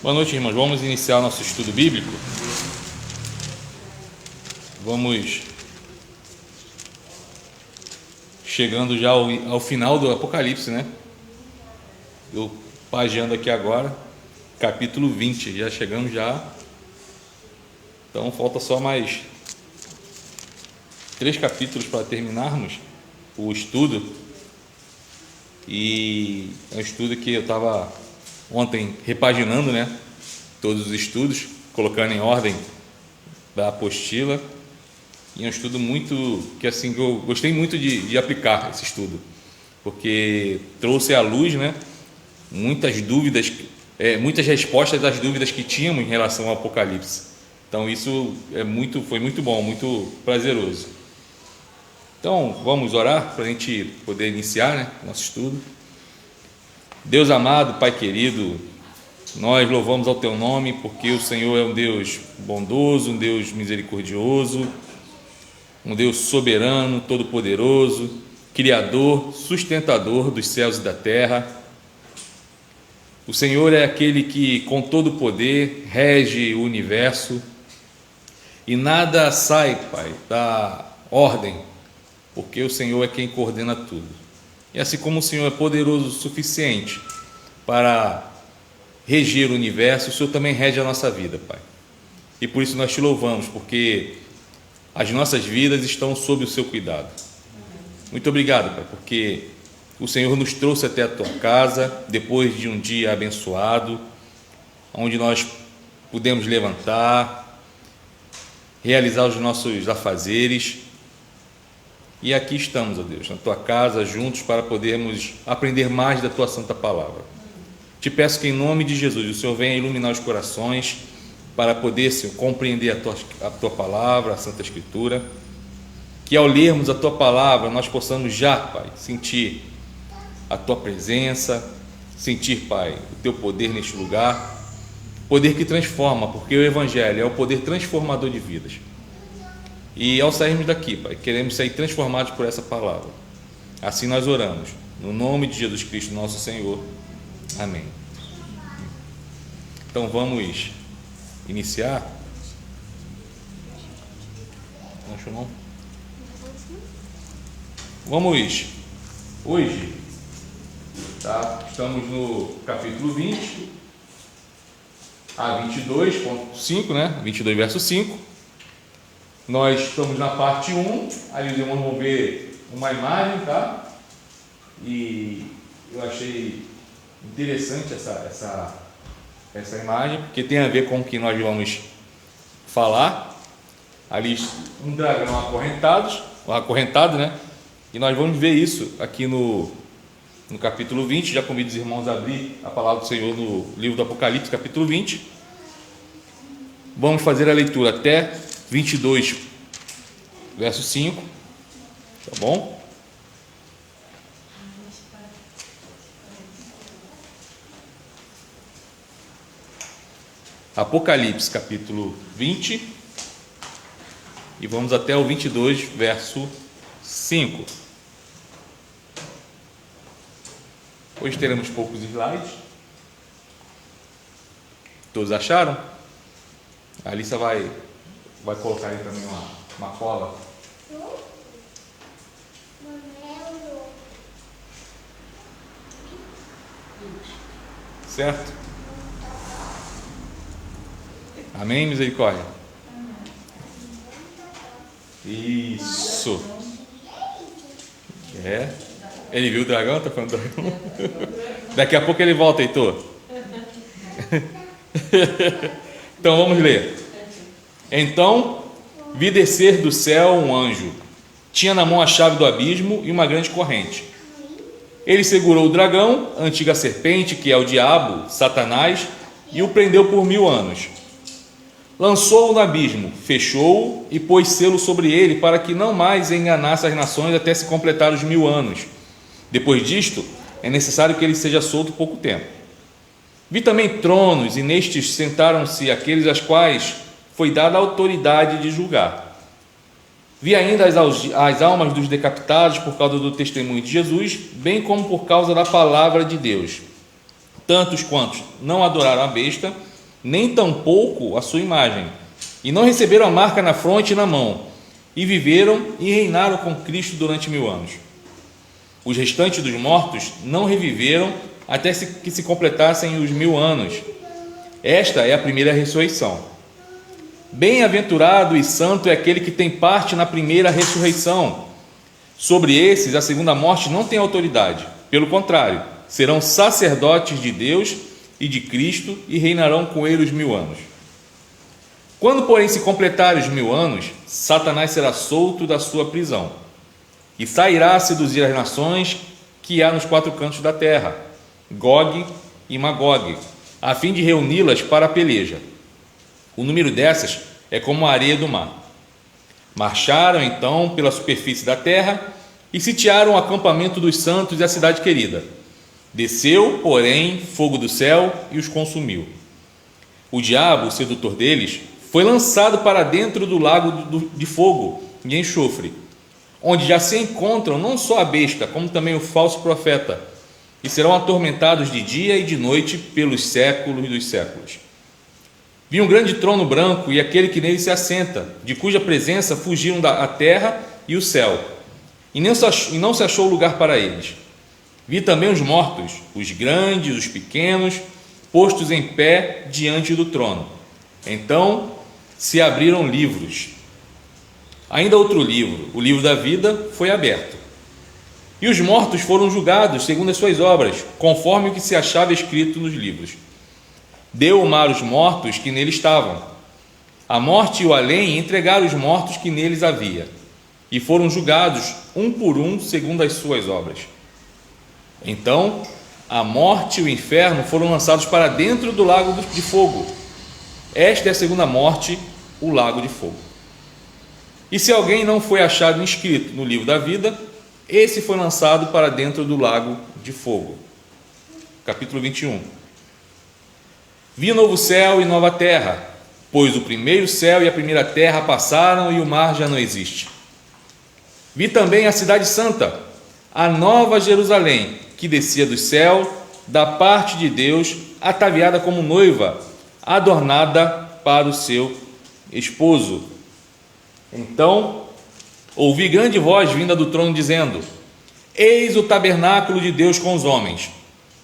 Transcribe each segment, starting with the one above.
Boa noite, irmãos. Vamos iniciar o nosso estudo bíblico. Vamos chegando já ao final do Apocalipse, né? Eu pagiando aqui agora, capítulo 20, já chegamos já. Então falta só mais 3 capítulos para terminarmos o estudo. E é um estudo que eu estava ontem repaginando, né? Todos os estudos, colocando em ordem da apostila. E é um estudo muito que assim que eu gostei muito de aplicar esse estudo, porque trouxe à luz, né, muitas dúvidas, muitas respostas das dúvidas que tínhamos em relação ao Apocalipse. Então isso foi muito bom, muito prazeroso. Então vamos orar para a gente poder iniciar, né, nosso estudo. Deus amado, Pai querido, nós louvamos ao Teu nome porque o Senhor é um Deus bondoso, um Deus misericordioso, um Deus soberano, todo-poderoso, Criador, sustentador dos céus e da terra. O Senhor é aquele que, com todo o poder, rege o universo e nada sai, Pai, da ordem, porque o Senhor é quem coordena tudo. E assim como o Senhor é poderoso o suficiente para reger o universo, o Senhor também rege a nossa vida, Pai. E por isso nós te louvamos, porque as nossas vidas estão sob o seu cuidado. Muito obrigado, Pai, porque o Senhor nos trouxe até a tua casa, depois de um dia abençoado, onde nós pudemos levantar, realizar os nossos afazeres. E aqui estamos, ó Deus, na tua casa, juntos para podermos aprender mais da tua santa palavra. Te peço que em nome de Jesus o Senhor venha iluminar os corações para poder, Senhor, compreender a tua palavra, a Santa Escritura, que ao lermos a tua palavra nós possamos já, Pai, sentir a tua presença, sentir, Pai, o teu poder neste lugar, poder que transforma, porque o Evangelho é o poder transformador de vidas. E ao sairmos daqui, Pai, queremos sair transformados por essa palavra. Assim nós oramos, no nome de Jesus Cristo, nosso Senhor. Amém. Então vamos iniciar. Não? Vamos hoje, tá? Estamos no capítulo 20 a 22.5, né? 22 verso 5. Nós estamos na parte 1, ali os irmãos vão ver uma imagem, tá? E eu achei interessante essa imagem, porque tem a ver com o que nós vamos falar. Ali um dragão acorrentado, né? E nós vamos ver isso aqui no capítulo 20. Já convido os irmãos a abrir a palavra do Senhor no livro do Apocalipse, capítulo 20. Vamos fazer a leitura até 22, verso 5, tá bom? Apocalipse, capítulo 20, e vamos até o 22, verso 5. Hoje teremos poucos slides. Todos acharam? A Alissa vai colocar aí também uma cola. Certo? Amém, misericórdia? Isso. Ele viu o dragão? Tá falando dragão? Daqui a pouco ele volta, Heitor. Então vamos ler. Então vi descer do céu um anjo. Tinha na mão a chave do abismo e uma grande corrente. Ele segurou o dragão, a antiga serpente, que é o diabo, Satanás, e o prendeu por 1000 anos. Lançou-o no abismo, fechou-o e pôs selo sobre ele, para que não mais enganasse as nações até se completar os 1000 anos. Depois disto, é necessário que ele seja solto pouco tempo. Vi também tronos, e nestes sentaram-se aqueles aos quais foi dada a autoridade de julgar. Vi ainda as almas dos decapitados por causa do testemunho de Jesus, bem como por causa da palavra de Deus. Tantos quantos não adoraram a besta, nem tampouco a sua imagem, e não receberam a marca na fronte e na mão, e viveram e reinaram com Cristo durante 1000 anos. Os restantes dos mortos não reviveram até que se completassem os 1000 anos. Esta é a primeira ressurreição. Bem-aventurado e santo é aquele que tem parte na primeira ressurreição. Sobre esses, a segunda morte não tem autoridade. Pelo contrário, serão sacerdotes de Deus e de Cristo e reinarão com ele os 1000 anos. Quando, porém, se completarem os 1000 anos, Satanás será solto da sua prisão e sairá a seduzir as nações que há nos 4 cantos da terra, Gog e Magog, a fim de reuni-las para a peleja. O número dessas é como a areia do mar. Marcharam então pela superfície da terra e sitiaram o acampamento dos santos e a cidade querida. Desceu, porém, fogo do céu e os consumiu. O diabo, o sedutor deles, foi lançado para dentro do lago de fogo e enxofre, onde já se encontram não só a besta, como também o falso profeta, e serão atormentados de dia e de noite pelos séculos dos séculos. Vi um grande trono branco e aquele que nele se assenta, de cuja presença fugiram a terra e o céu, e não se achou lugar para eles. Vi também os mortos, os grandes, os pequenos, postos em pé diante do trono. Então se abriram livros. Ainda outro livro, o livro da vida, foi aberto. E os mortos foram julgados segundo as suas obras, conforme o que se achava escrito nos livros. Deu o mar os mortos que nele estavam. A morte e o além entregaram os mortos que neles havia, e foram julgados um por um segundo as suas obras. Então a morte e o inferno foram lançados para dentro do lago de fogo. Esta é a segunda morte, o lago de fogo. E se alguém não foi achado inscrito no livro da vida, esse foi lançado para dentro do lago de fogo. Capítulo 21. Vi novo céu e nova terra, pois o primeiro céu e a primeira terra passaram e o mar já não existe. Vi também a cidade santa, a nova Jerusalém, que descia do céu, da parte de Deus, ataviada como noiva, adornada para o seu esposo. Então ouvi grande voz vinda do trono dizendo: Eis o tabernáculo de Deus com os homens.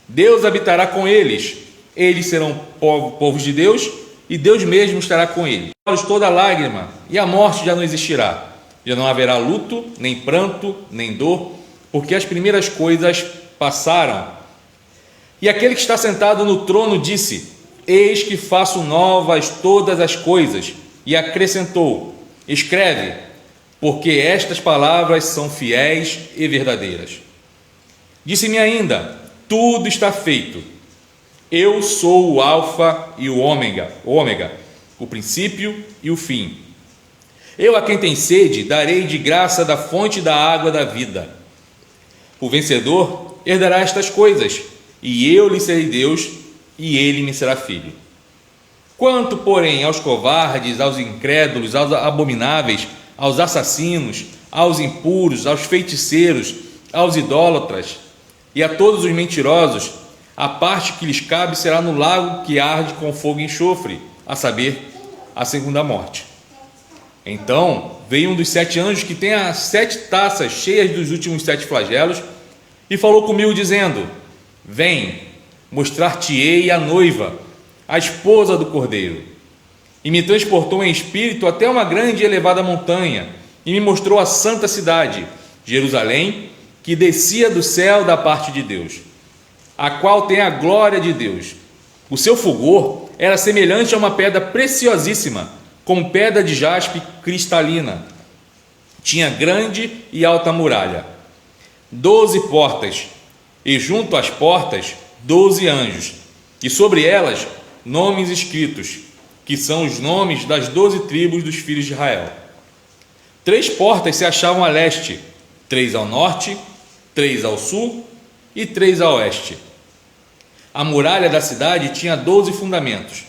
Deus habitará com eles. Eles serão povos de Deus, e Deus mesmo estará com eles. Toda lágrima, e a morte já não existirá. Já não haverá luto, nem pranto, nem dor, porque as primeiras coisas passaram. E aquele que está sentado no trono disse: Eis que faço novas todas as coisas. E acrescentou: Escreve, porque estas palavras são fiéis e verdadeiras. Disse-me ainda: Tudo está feito. Eu sou o Alfa e o Ômega, o princípio e o fim. Eu a quem tem sede darei de graça da fonte da água da vida. O vencedor herdará estas coisas, e eu lhe serei Deus, e ele me será filho. Quanto, porém, aos covardes, aos incrédulos, aos abomináveis, aos assassinos, aos impuros, aos feiticeiros, aos idólatras e a todos os mentirosos, a parte que lhes cabe será no lago que arde com fogo e enxofre, a saber, a segunda morte. Então veio um dos 7 anjos que tem as 7 taças cheias dos últimos 7 flagelos e falou comigo dizendo: Vem, mostrar-te-ei a noiva, a esposa do Cordeiro. E me transportou em espírito até uma grande e elevada montanha e me mostrou a santa cidade, Jerusalém, que descia do céu da parte de Deus, a qual tem a glória de Deus. O seu fulgor era semelhante a uma pedra preciosíssima, como pedra de jaspe cristalina. Tinha grande e alta muralha, 12 portas, e junto às portas 12 anjos, e sobre elas nomes escritos, que são os nomes das 12 tribos dos filhos de Israel. 3 portas se achavam a leste, 3 ao norte, 3 ao sul e 3 a oeste. A muralha da cidade tinha 12 fundamentos,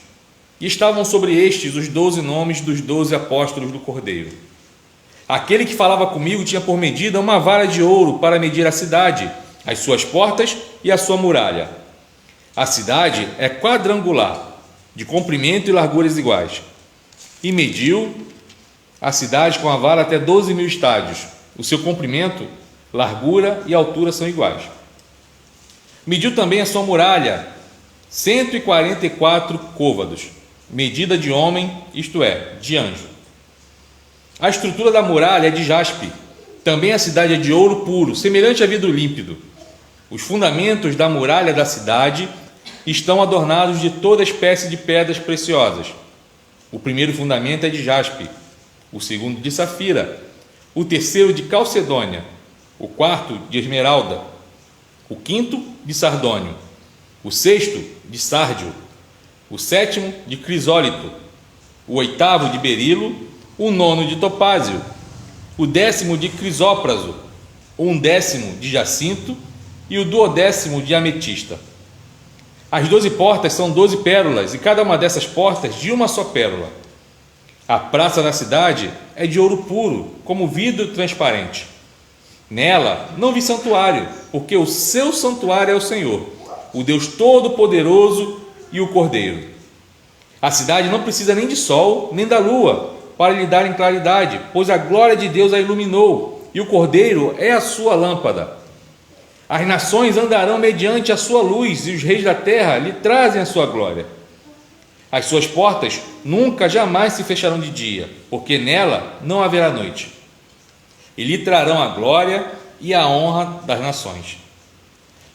e estavam sobre estes os 12 nomes dos 12 apóstolos do Cordeiro. Aquele que falava comigo tinha por medida uma vara de ouro para medir a cidade, as suas portas e a sua muralha. A cidade é quadrangular, de comprimento e larguras iguais. E mediu a cidade com a vara até 12.000 estádios. O seu comprimento, largura e altura são iguais. Mediu também a sua muralha, 144 côvados, medida de homem, isto é, de anjo. A estrutura da muralha é de jaspe, também a cidade é de ouro puro, semelhante a vidro límpido. Os fundamentos da muralha da cidade estão adornados de toda espécie de pedras preciosas. O primeiro fundamento é de jaspe, o segundo de safira, o terceiro de calcedônia, o quarto de esmeralda, o quinto de sardônio, o sexto de sárdio, o sétimo de crisólito, o oitavo de berilo, o nono de topázio, o 10º de crisópraso, o 11º de jacinto e o 12º de ametista. As 12 portas são 12 pérolas, e cada uma dessas portas de uma só pérola. A praça da cidade é de ouro puro, como vidro transparente. Nela não vi santuário, porque o seu santuário é o Senhor, o Deus Todo-Poderoso e o Cordeiro. A cidade não precisa nem de sol, nem da lua, para lhe darem claridade, pois a glória de Deus a iluminou, e o Cordeiro é a sua lâmpada. As nações andarão mediante a sua luz, e os reis da terra lhe trazem a sua glória. As suas portas nunca, jamais se fecharão de dia, porque nela não haverá noite. E lhe trarão a glória e a honra das nações.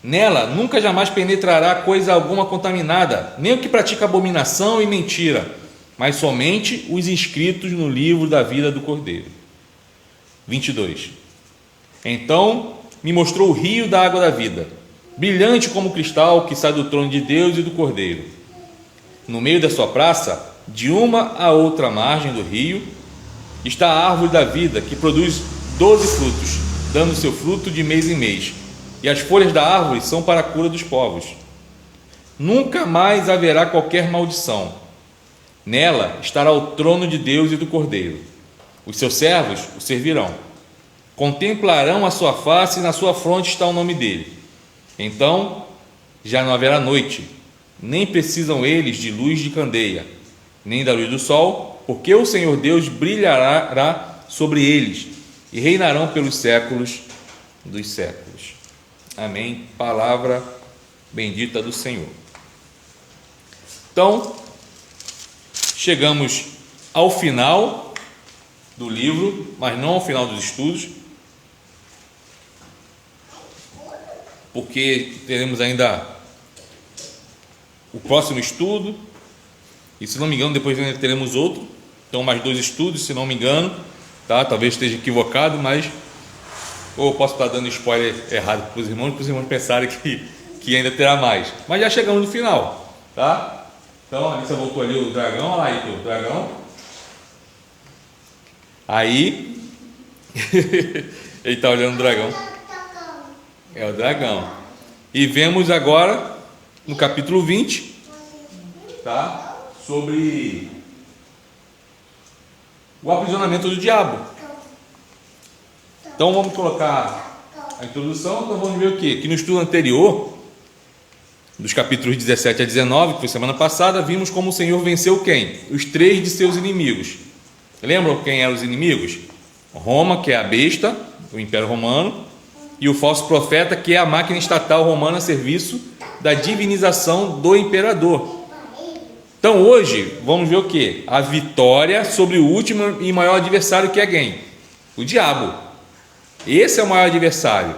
Nela nunca jamais penetrará coisa alguma contaminada, nem o que pratica abominação e mentira, mas somente os inscritos no livro da vida do Cordeiro. 22. Então me mostrou o rio da água da vida, brilhante como cristal, que sai do trono de Deus e do Cordeiro. No meio da sua praça, de uma a outra margem do rio, está a árvore da vida, que produz 12 frutos, dando seu fruto de mês em mês, e as folhas da árvore são para a cura dos povos. Nunca mais haverá qualquer maldição. Nela estará o trono de Deus e do Cordeiro. Os seus servos o servirão. Contemplarão a sua face, e na sua fronte está o nome dele. Então já não haverá noite, nem precisam eles de luz de candeia, nem da luz do sol, porque o Senhor Deus brilhará sobre eles, e reinarão pelos séculos dos séculos. Amém. Palavra bendita do Senhor. Então, chegamos ao final do livro, mas não ao final dos estudos, porque teremos ainda o próximo estudo, e se não me engano depois ainda teremos outro, então mais 2 estudos, se não me engano, tá? Talvez esteja equivocado, mas ou eu posso estar dando spoiler errado para os irmãos pensarem que ainda terá mais, mas já chegamos no final, tá? Então a Alissa voltou ali o dragão, olha lá aí o dragão, aí ele está olhando o dragão, é o dragão, e vemos agora no capítulo 20, tá? Sobre o aprisionamento do diabo. Então vamos colocar a introdução. Então vamos ver o quê? Que no estudo anterior, dos capítulos 17 a 19, que foi semana passada, vimos como o Senhor venceu quem? Os 3 de seus inimigos. Lembram quem eram os inimigos? Roma, que é a besta, o Império Romano, e o falso profeta, que é a máquina estatal romana a serviço da divinização do imperador. Então hoje vamos ver o que? A vitória sobre o último e maior adversário, que é quem? O diabo. Esse é o maior adversário,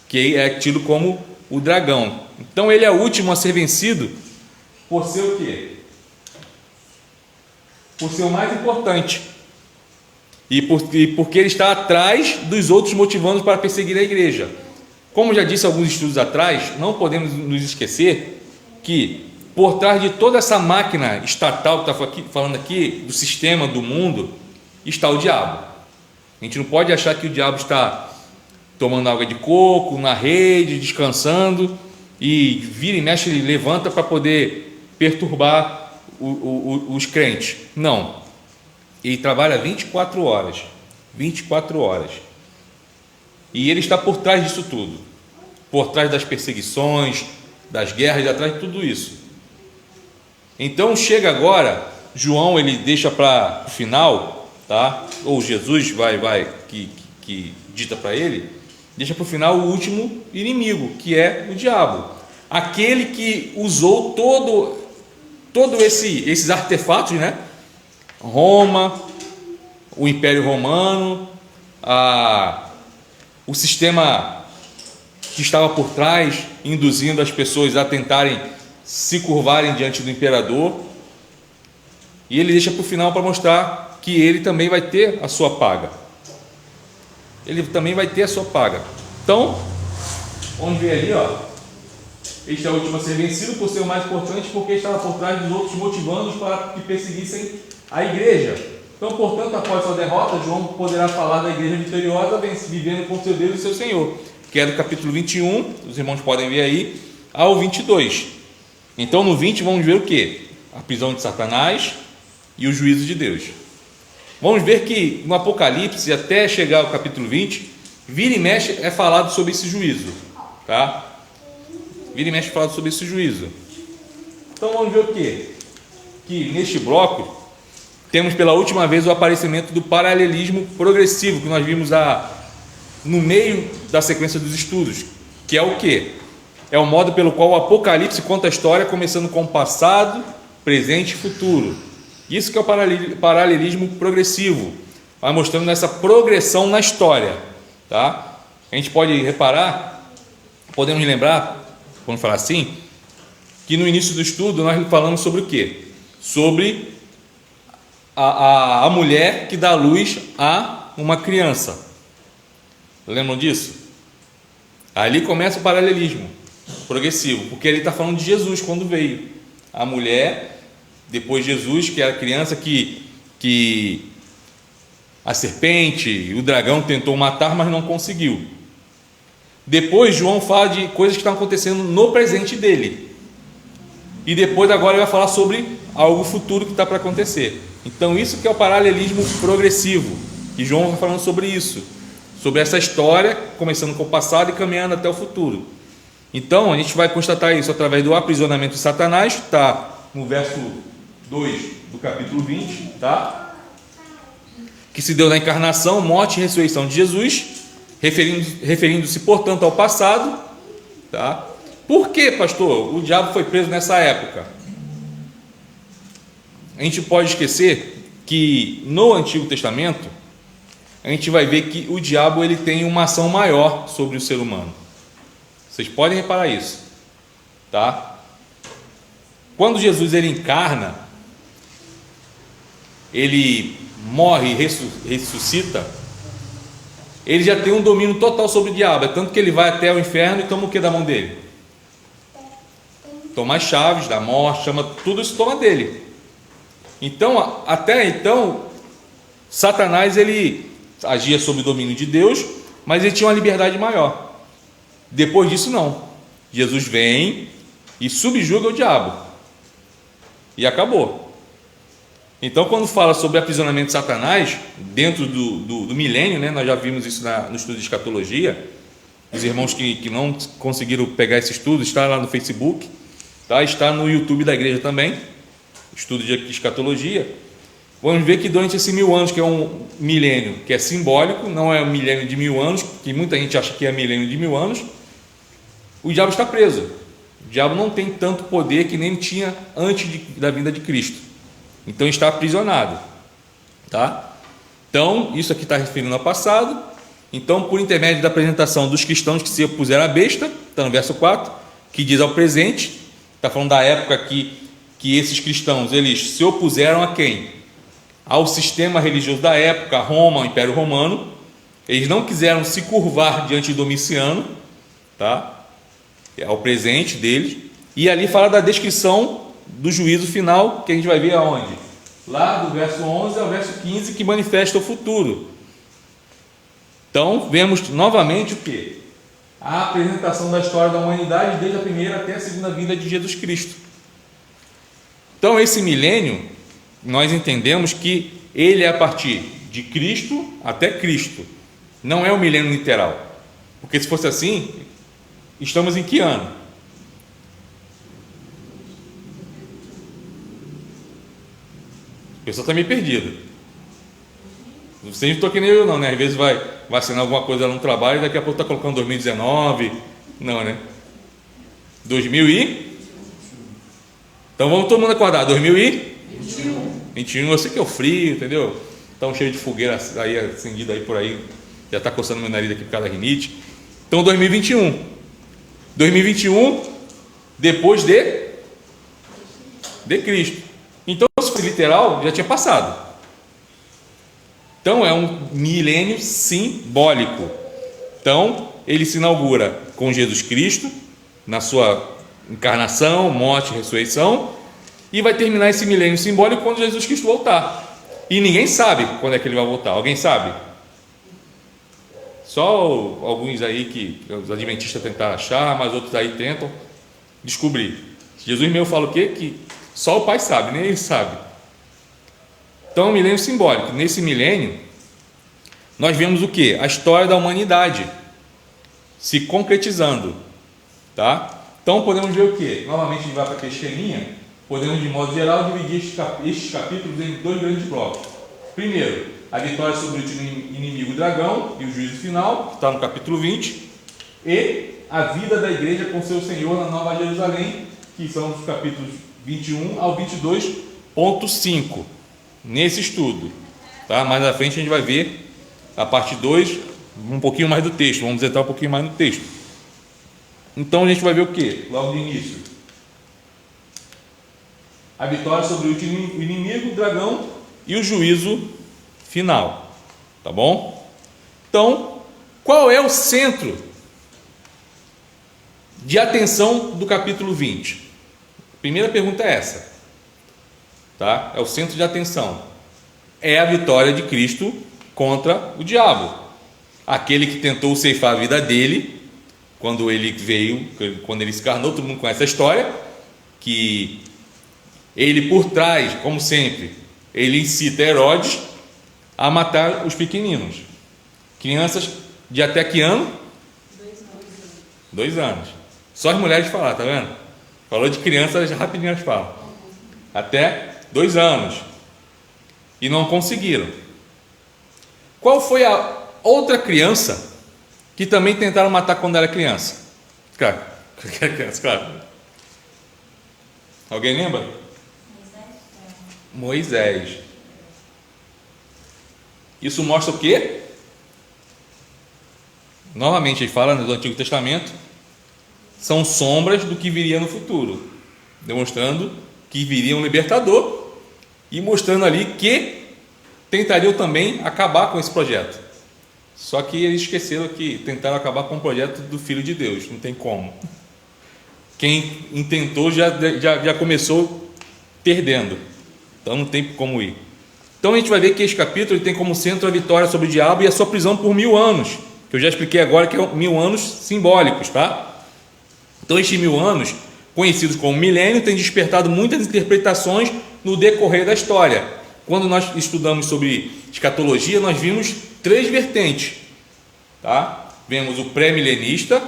que é tido como o dragão. Então ele é o último a ser vencido por ser o quê? Por ser o mais importante. E porque ele está atrás dos outros, motivando para perseguir a igreja. Como já disse alguns estudos atrás, não podemos nos esquecer que por trás de toda essa máquina estatal que está falando aqui, do sistema, do mundo, está o diabo. A gente não pode achar que o diabo está tomando água de coco, na rede, descansando, e vira e mexe, ele levanta para poder perturbar os crentes. Não. Ele trabalha 24 horas. 24 horas. E ele está por trás disso tudo. Por trás das perseguições, das guerras, atrás de tudo isso. Então chega agora, João ele deixa para o final, tá? Ou Jesus que dita para ele, deixa para o final o último inimigo, que é o diabo, aquele que usou todo esses artefatos, né? Roma, o Império Romano, o sistema que estava por trás, induzindo as pessoas a tentarem se curvarem diante do imperador, e ele deixa para o final para mostrar que ele também vai ter a sua paga. Ele também vai ter a sua paga. Então, vamos ver ali, ó. Este é o último a ser vencido por ser o mais importante, porque estava por trás dos outros, motivando-os para que perseguissem a igreja. Então, portanto, após sua derrota, João poderá falar da igreja vitoriosa, vivendo com seu Deus e seu Senhor, que é do capítulo 21, os irmãos podem ver aí, ao 22. Então, no 20, vamos ver o que? A prisão de Satanás e o juízo de Deus. Vamos ver que no Apocalipse, até chegar ao capítulo 20, vira e mexe é falado sobre esse juízo, tá? Vira e mexe é falado sobre esse juízo. Então, vamos ver o que? Que neste bloco, temos pela última vez o aparecimento do paralelismo progressivo, que nós vimos no meio da sequência dos estudos, que é o que? É o modo pelo qual o Apocalipse conta a história, começando com o passado, presente e futuro. Isso que é o paralelismo progressivo, vai mostrando essa progressão na história, tá? A gente pode reparar, podemos lembrar, vamos falar assim, que no início do estudo nós falamos sobre o que? Sobre a mulher que dá luz a uma criança. Lembram disso? Ali começa o paralelismo progressivo, porque ele está falando de Jesus quando veio. A mulher, depois Jesus, que era a criança que a serpente e o dragão tentou matar, mas não conseguiu. Depois João fala de coisas que estão acontecendo no presente dele. E depois agora ele vai falar sobre algo futuro que está para acontecer. Então isso que é o paralelismo progressivo. E João vai falando sobre isso, sobre essa história, começando com o passado e caminhando até o futuro. Então a gente vai constatar isso através do aprisionamento de Satanás, está no verso 2 do capítulo 20, tá? Que se deu na encarnação, morte e ressurreição de Jesus, referindo-se, portanto, ao passado, tá? Por que, pastor, o diabo foi preso nessa época? A gente pode esquecer que no Antigo Testamento a gente vai ver que o diabo ele tem uma ação maior sobre o ser humano. Vocês podem reparar isso, tá? Quando Jesus ele encarna, ele morre e ressuscita, ele já tem um domínio total sobre o diabo, é tanto que ele vai até o inferno e toma o que da mão dele? Toma as chaves da morte, chama tudo isso, toma dele. Então, até então, Satanás ele agia sob o domínio de Deus, mas ele tinha uma liberdade maior. Depois disso não, Jesus vem e subjuga o diabo e acabou. Então quando fala sobre aprisionamento de Satanás dentro do milênio, né, nós já vimos isso no estudo de escatologia. Os irmãos que não conseguiram pegar esse estudo, está lá no Facebook, tá? Está no YouTube da igreja também, estudo de escatologia. Vamos ver que durante esse 1000 anos, que é um milênio que é simbólico, não é um milênio de 1000 anos, que muita gente acha que é milênio de 1000 anos, o diabo está preso. O diabo não tem tanto poder que nem tinha antes da vinda de Cristo. Então está aprisionado, tá? Então isso aqui está referindo ao passado. Então, por intermédio da apresentação dos cristãos que se opuseram à besta, está no verso 4, que diz ao presente, está falando da época que esses cristãos eles se opuseram a quem? Ao sistema religioso da época, Roma, o Império Romano. Eles não quiseram se curvar diante de Domiciano, tá? É o presente deles, e ali fala da descrição do juízo final, que a gente vai ver aonde? Lá do verso 11 ao verso 15, que manifesta o futuro. Então, vemos novamente o que? A apresentação da história da humanidade, desde a primeira até a segunda vinda de Jesus Cristo. Então, esse milênio, nós entendemos que ele é a partir de Cristo até Cristo, não é o milênio literal, porque se fosse assim, estamos em que ano? pessoa está meio perdida. Vocês não estão que nem eu não, né? Às vezes vai assinar alguma coisa lá no trabalho e daqui a pouco está colocando 2019. Não, né? 2000 e... Então vamos todo mundo acordar. 2021. Eu sei que é o frio, entendeu? Está um cheio de fogueira aí acendida aí por aí. Já está coçando meu nariz aqui por causa da rinite. Então 2021. 2021 depois de Cristo. Então, se for literal, já tinha passado. Então, é um milênio simbólico. Então, ele se inaugura com Jesus Cristo, na sua encarnação, morte e ressurreição, e vai terminar esse milênio simbólico quando Jesus Cristo voltar. E ninguém sabe quando é que ele vai voltar. Alguém sabe? Só alguns aí que os adventistas tentam achar, mas outros aí tentam descobrir. Jesus mesmo fala o quê? Que só o Pai sabe, nem ele sabe. Então, é um milênio simbólico. Nesse milênio, nós vemos o quê? A história da humanidade se concretizando, tá? Então, podemos ver o quê? Novamente, a gente vai para aquele esqueminha. Podemos, de modo geral, dividir estes capítulos em dois grandes blocos. Primeiro, a vitória sobre o inimigo dragão e o juízo final, que está no capítulo 20, e a vida da igreja com seu Senhor na Nova Jerusalém, que são os capítulos 21 ao 22.5, nesse estudo. Tá? Mais à frente a gente vai ver a parte 2, um pouquinho mais do texto, vamos entrar um pouquinho mais no texto. Então a gente vai ver o que? Logo de início. A vitória sobre o inimigo, o dragão e o juízo final. Tá bom? Então, qual é o centro de atenção do capítulo 20? A primeira pergunta é essa. Tá? É o centro de atenção. É a vitória de Cristo contra o diabo. Aquele que tentou ceifar a vida dele, quando ele veio, quando ele se encarnou, todo mundo conhece a história, que ele por trás, como sempre, ele incita Herodes a matar os pequeninos. Crianças de até que ano? 2 anos. Só as mulheres falar, tá vendo? Falou de crianças, rapidinho elas falam. Até 2 anos. E não conseguiram. Qual foi a outra criança que também tentaram matar quando era criança? Claro. Alguém lembra? Moisés. Isso mostra o quê? Novamente, ele fala no Antigo Testamento, são sombras do que viria no futuro, demonstrando que viria um libertador e mostrando ali que tentariam também acabar com esse projeto. Só que eles esqueceram que tentaram acabar com o projeto do Filho de Deus, não tem como. Quem intentou já começou perdendo, então não tem como ir. Então a gente vai ver que esse capítulo tem como centro a vitória sobre o diabo e a sua prisão por 1000 anos, que eu já expliquei agora que é 1000 anos simbólicos, tá? Então estes 1000 anos, conhecidos como milênio, têm despertado muitas interpretações no decorrer da história. Quando nós estudamos sobre escatologia, nós vimos 3 vertentes, tá? Vemos o pré-milenista,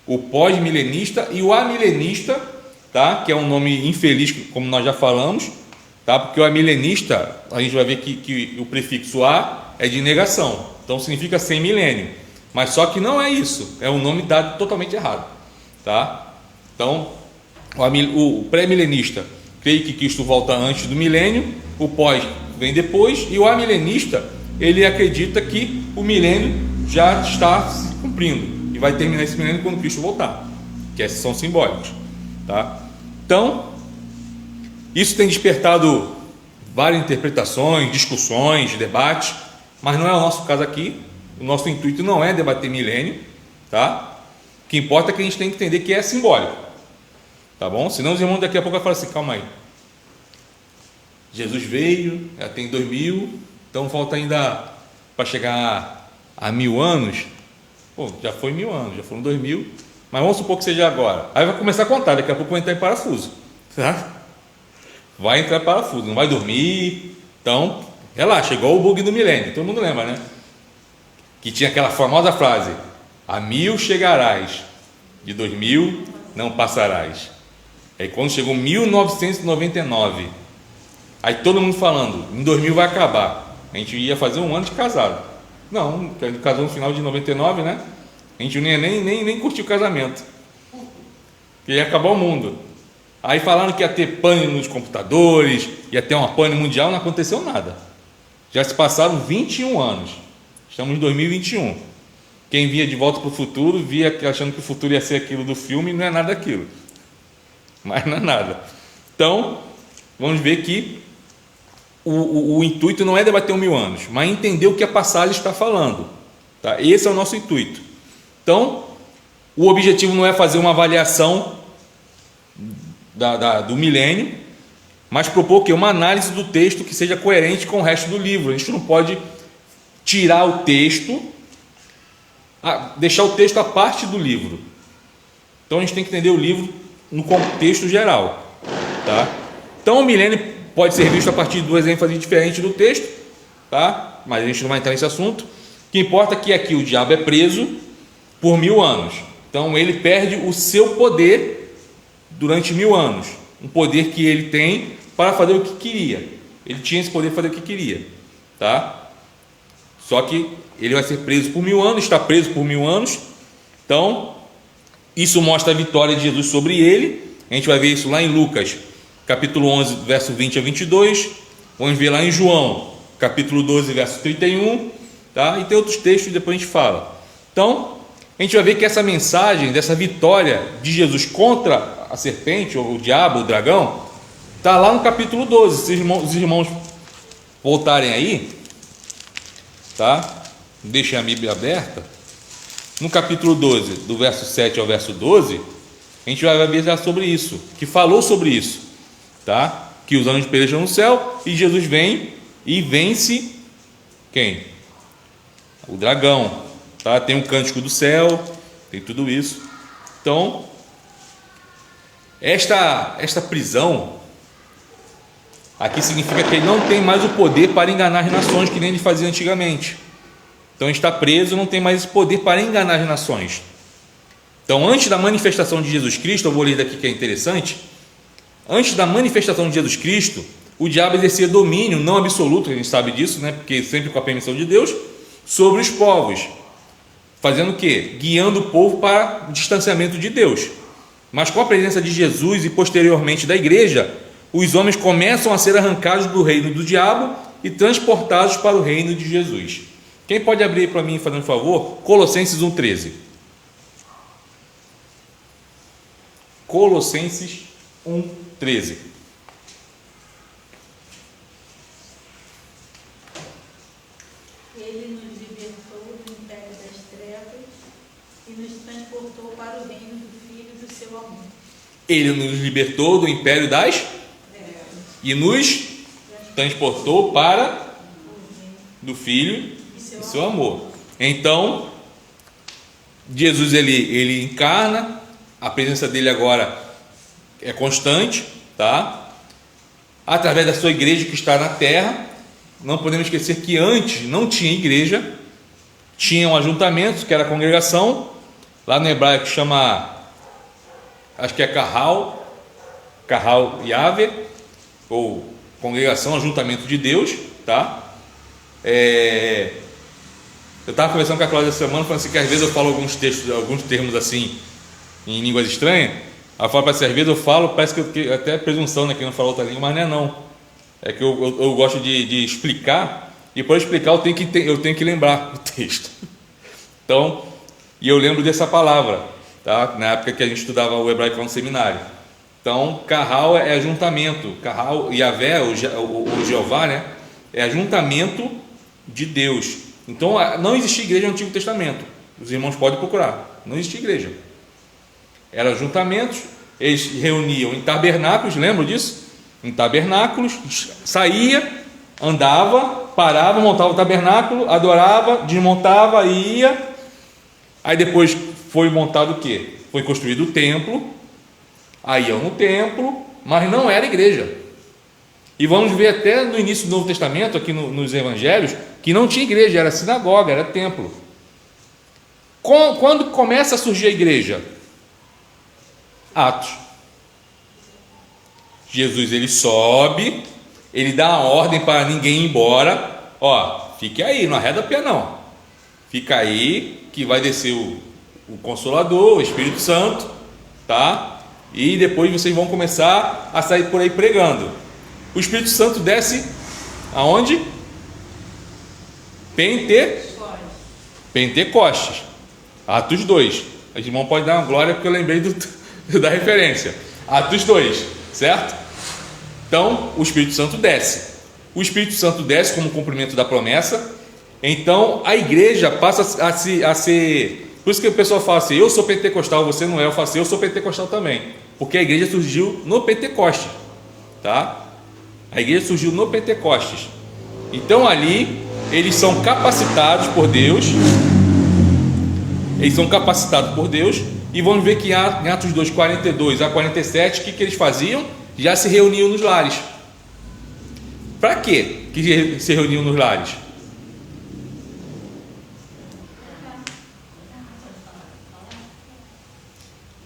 o pós-milenista e o amilenista, tá? Que é um nome infeliz, como nós já falamos, tá? Porque o amilenista, a gente vai ver que o prefixo a é de negação, então significa sem milênio, mas só que não é isso, é um nome dado totalmente errado, tá? Então o pré-milenista crê que Cristo volta antes do milênio, o pós vem depois, e o amilenista, ele acredita que o milênio já está se cumprindo e vai terminar esse milênio quando Cristo voltar, que esses são simbólicos, tá? Então isso tem despertado várias interpretações, discussões, debates, mas não é o nosso caso aqui. O nosso intuito não é debater milênio, tá? O que importa é que a gente tem que entender que é simbólico, tá bom? Senão os irmãos daqui a pouco vão falar assim, calma aí, Jesus veio, já tem 2000, então falta ainda para chegar a 1000 anos. Pô, já foi 1000 anos, já foram 2000, mas vamos supor que seja agora. Aí vai começar a contar, daqui a pouco vai entrar em parafuso, tá? Vai entrar em parafuso, não vai dormir. Então, relaxa, igual o bug do milênio, todo mundo lembra, né? Que tinha aquela famosa frase: a 1000 chegarás, de 2000 não passarás. Aí quando chegou 1999, Aí todo mundo falando, em 2000 vai acabar. A gente ia fazer um ano de casado. Não, a gente casou no final de 99, né? A gente não ia nem curtir o casamento. Ia acabar o mundo. Aí falaram que ia ter pane nos computadores, ia ter uma pane mundial, não aconteceu nada. Já se passaram 21 anos. Estamos em 2021. Quem via De Volta para o Futuro, via achando que o futuro ia ser aquilo do filme, e não é nada aquilo. Mas não é nada. Então, vamos ver que o intuito não é debater 1000 anos, mas entender o que a passagem está falando. Tá? Esse é o nosso intuito. Então, o objetivo não é fazer uma avaliação do milênio, mas propor que uma análise do texto que seja coerente com o resto do livro. A gente não pode tirar o texto, deixar o texto à parte do livro. Então a gente tem que entender o livro no contexto geral, tá? Então o milênio pode ser visto a partir de duas ênfases diferentes do texto, tá? Mas a gente não vai entrar nesse assunto. O que importa é que aqui o diabo é preso por 1000 anos. Então ele perde o seu poder durante 1000 anos, um poder que ele tem para fazer o que queria. Ele tinha esse poder para fazer o que queria, tá? Só que ele vai ser preso por 1000 anos, está preso por 1000 anos. Então isso mostra a vitória de Jesus sobre ele. A gente vai ver isso lá em Lucas, capítulo 11, verso 20 a 22. Vamos ver lá em João, capítulo 12, verso 31, tá? E tem outros textos, depois a gente fala. Então a gente vai ver que essa mensagem dessa vitória de Jesus contra a serpente, ou o diabo, o dragão, está lá no capítulo 12. Se os irmãos voltarem aí, tá? Deixem a Bíblia aberta. No capítulo 12, do verso 7 ao verso 12, a gente vai ver já sobre isso, que falou sobre isso, tá? Que os anjos pelejam no céu e Jesus vem e vence quem? O dragão, tá? Tem um cântico do céu, tem tudo isso. Então, esta prisão aqui significa que ele não tem mais o poder para enganar as nações, que nem ele fazia antigamente. Então está preso, não tem mais esse poder para enganar as nações. Então, antes da manifestação de Jesus Cristo, eu vou ler daqui que é interessante. Antes da manifestação de Jesus Cristo, o diabo exercia domínio não absoluto, a gente sabe disso, né? Porque sempre com a permissão de Deus, sobre os povos, fazendo o quê? Guiando o povo para o distanciamento de Deus. Mas com a presença de Jesus e posteriormente da igreja, os homens começam a ser arrancados do reino do diabo e transportados para o reino de Jesus. Quem pode abrir para mim, fazendo favor? Colossenses 1,13. Colossenses 1,13. Ele nos libertou do império das trevas e nos transportou para o reino do Filho do seu amor. Ele nos libertou do império das e nos transportou para do Filho e seu amor. Então, Jesus ele encarna, a presença dele agora é constante, tá? Através da sua igreja que está na terra. Não podemos esquecer que antes não tinha igreja, tinham ajuntamentos, que era a congregação, lá no hebraico chama, acho que é Kahal Yahvé, ou congregação, ajuntamento de Deus, tá? Eu estava conversando com a Cláudia essa semana, falando assim, que às vezes eu falo alguns termos assim, em línguas estranhas. Ela fala, às vezes eu falo, parece que até presunção, né, que não fala outra língua, mas não é não. É que eu gosto de explicar, e para explicar eu tenho que lembrar o texto. Então, e eu lembro dessa palavra, tá? Na época que a gente estudava o hebraico no seminário. Então, Kahal é ajuntamento, Kahal, Yahvé, o Jeová, né? É ajuntamento de Deus. Então, não existia igreja no Antigo Testamento. Os irmãos podem procurar. Não existia igreja. Eram ajuntamentos, eles reuniam em tabernáculos, lembram disso? Em tabernáculos, saía, andava, parava, montava o tabernáculo, adorava, desmontava, ia. Aí depois foi montado o quê? Foi construído o templo, aí iam no templo, mas não era igreja. E vamos ver até no início do Novo Testamento, aqui nos Evangelhos, que não tinha igreja, era sinagoga, era templo. Quando começa a surgir a igreja? Atos. Jesus ele sobe, ele dá uma ordem para ninguém ir embora. Ó, fique aí, não arreda pé não. Fica aí que vai descer o Consolador, o Espírito Santo, tá? E depois vocês vão começar a sair por aí pregando. O Espírito Santo desce aonde? Pentecostes. Atos 2. A irmão pode dar uma glória porque eu lembrei da referência. Atos 2, certo? Então, o Espírito Santo desce. O Espírito Santo desce como cumprimento da promessa. Então, a igreja passa a ser... Por isso que o pessoal fala assim, eu sou pentecostal, você não é. Eu falo assim, eu sou pentecostal também. Porque a igreja surgiu no Pentecostes, tá? A igreja surgiu no Pentecostes. Então, ali, eles são capacitados por Deus. Eles são capacitados por Deus. E vamos ver que em Atos 2, 42 a 47, o que eles faziam? Já se reuniam nos lares. Para quê que se reuniam nos lares?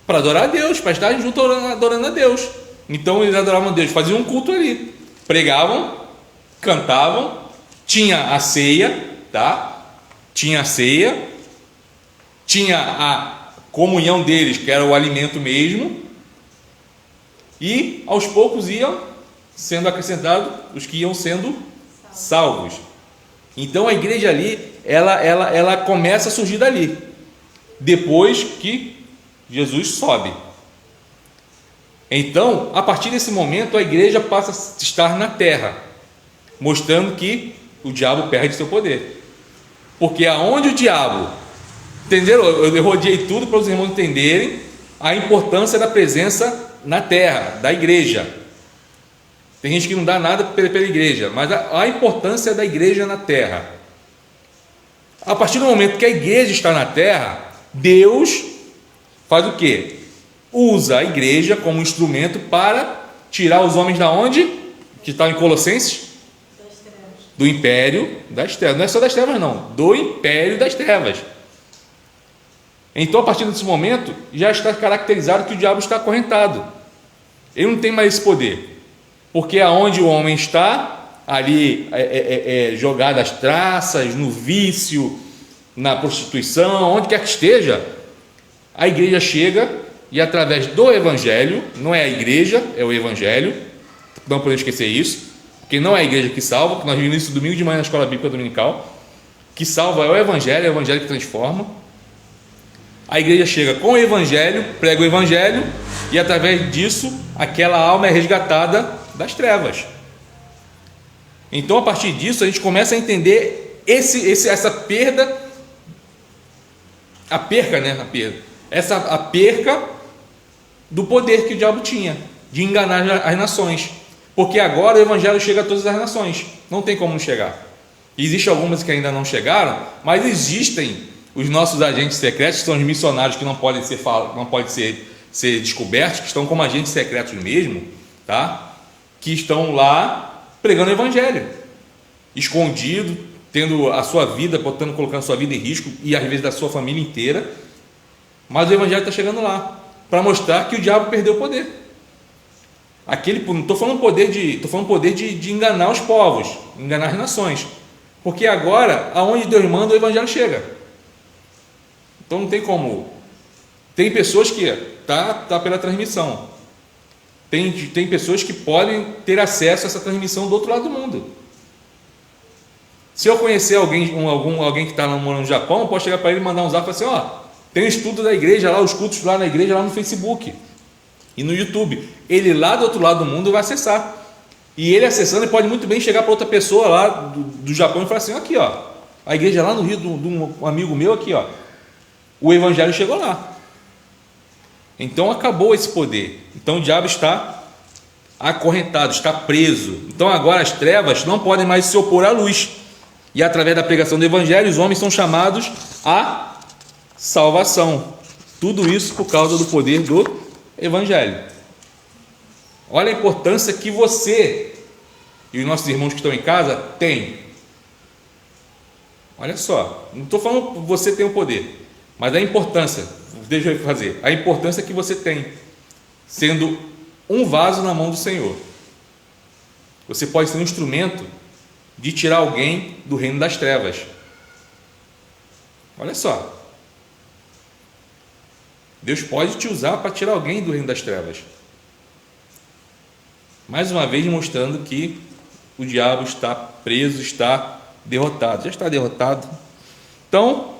Para adorar a Deus, para estar junto adorando a Deus. Então eles adoravam a Deus, faziam um culto ali, pregavam, cantavam, tinha a ceia, tá? Tinha a ceia, tinha a comunhão deles, que era o alimento mesmo, e aos poucos iam sendo acrescentados os que iam sendo salvos. Então a igreja ali, ela começa a surgir dali, depois que Jesus sobe. Então, a partir desse momento, a igreja passa a estar na terra, mostrando que o diabo perde seu poder. Porque aonde o diabo, entenderam? Eu rodeei tudo para os irmãos entenderem a importância da presença na terra, da igreja. Tem gente que não dá nada pela igreja, mas a importância da igreja na terra. A partir do momento que a igreja está na terra, Deus faz o quê? Usa a igreja como instrumento para tirar os homens da onde? Que está em Colossenses? Do império das trevas. Não é só das trevas não, do império das trevas. Então, a partir desse momento, já está caracterizado que o diabo está acorrentado. Ele não tem mais esse poder. Porque aonde o homem está, ali jogado às traças, no vício, na prostituição, onde quer que esteja, a igreja chega e através do evangelho, não é a igreja, é o evangelho, não podemos esquecer isso, porque não é a igreja que salva, que nós vimos isso domingo de manhã na escola bíblica dominical, que salva é o evangelho que transforma. A igreja chega com o evangelho, prega o evangelho, e através disso, aquela alma é resgatada das trevas. Então, a partir disso, a gente começa a entender essa perda, a perca do poder que o diabo tinha de enganar as nações, porque agora o evangelho chega a todas as nações, não tem como não chegar. Existem algumas que ainda não chegaram, mas existem os nossos agentes secretos, que são os missionários que não podem ser descobertos, que estão como agentes secretos mesmo, tá? Que estão lá pregando o evangelho, escondido, tendo a sua vida, colocando a sua vida em risco, e às vezes da sua família inteira, mas o evangelho está chegando lá, para mostrar que o diabo perdeu o poder. Não estou falando poder de enganar os povos, enganar as nações, porque agora, aonde Deus manda, o evangelho chega. Então não tem como. Tem pessoas que tá pela transmissão. Tem pessoas que podem ter acesso a essa transmissão do outro lado do mundo. Se eu conhecer alguém que está morando no Japão, eu posso chegar para ele e mandar um zap e falar assim, tem um estudo da igreja lá, os cultos lá na igreja, lá no Facebook e no YouTube. Ele lá do outro lado do mundo vai acessar. E ele acessando, ele pode muito bem chegar para outra pessoa lá do Japão e falar assim, aqui a igreja lá no Rio, de um amigo meu aqui, o evangelho chegou lá. Então acabou esse poder. Então o diabo está acorrentado, está preso. Então agora as trevas não podem mais se opor à luz. E através da pregação do evangelho, os homens são chamados à salvação. Tudo isso por causa do poder do evangelho. Olha a importância que você e os nossos irmãos que estão em casa têm. Olha só, não estou falando que você tem o poder, mas a importância, deixa eu fazer, a importância que você tem, sendo um vaso na mão do Senhor. Você pode ser um instrumento de tirar alguém do reino das trevas. Olha só. Deus pode te usar para tirar alguém do reino das trevas. Mais uma vez mostrando que o diabo está preso, está derrotado. Já está derrotado. Então,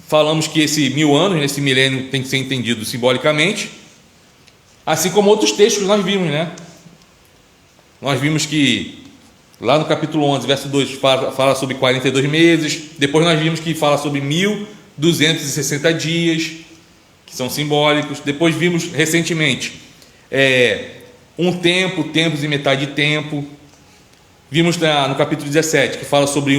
falamos que esse 1000 anos, esse milênio, tem que ser entendido simbolicamente, assim como outros textos que nós vimos, né? Nós vimos que lá no capítulo 11, verso 2, fala sobre 42 meses. Depois nós vimos que fala sobre 1260 dias, que são simbólicos. Depois vimos recentemente um tempo, tempos e metade de tempo. Vimos no capítulo 17 que fala sobre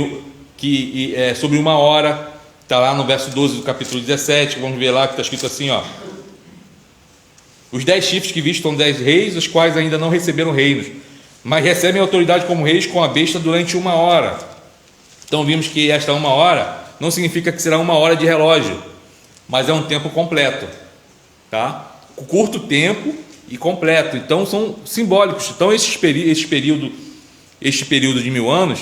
uma hora. Está lá no verso 12 do capítulo 17. Vamos ver lá que está escrito assim, ó: os 10 chifres que vi são 10 reis, os quais ainda não receberam reinos, mas recebem autoridade como reis com a besta durante 1 hora. Então vimos que esta 1 hora não significa que será 1 hora de relógio, mas é um tempo completo, tá? Curto tempo e completo. Então são simbólicos. Então este período de 1000 anos,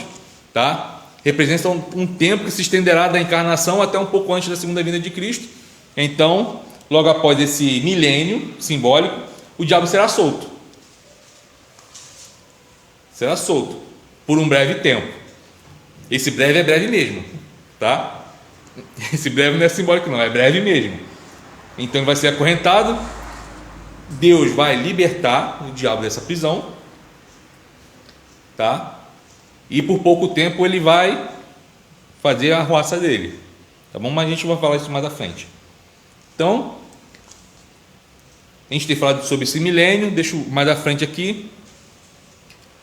tá, representa um tempo que se estenderá da encarnação até um pouco antes da segunda vinda de Cristo. Então, logo após esse milênio simbólico, o diabo será solto. Será solto por um breve tempo. Esse breve é breve mesmo, tá? Esse breve não é simbólico não, é breve mesmo. Então ele vai ser acorrentado. Deus vai libertar o diabo dessa prisão, tá? E por pouco tempo ele vai fazer a arruaça dele, tá bom? Mas a gente vai falar isso mais à frente. Então, a gente tem falado sobre esse milênio, deixo mais à frente aqui.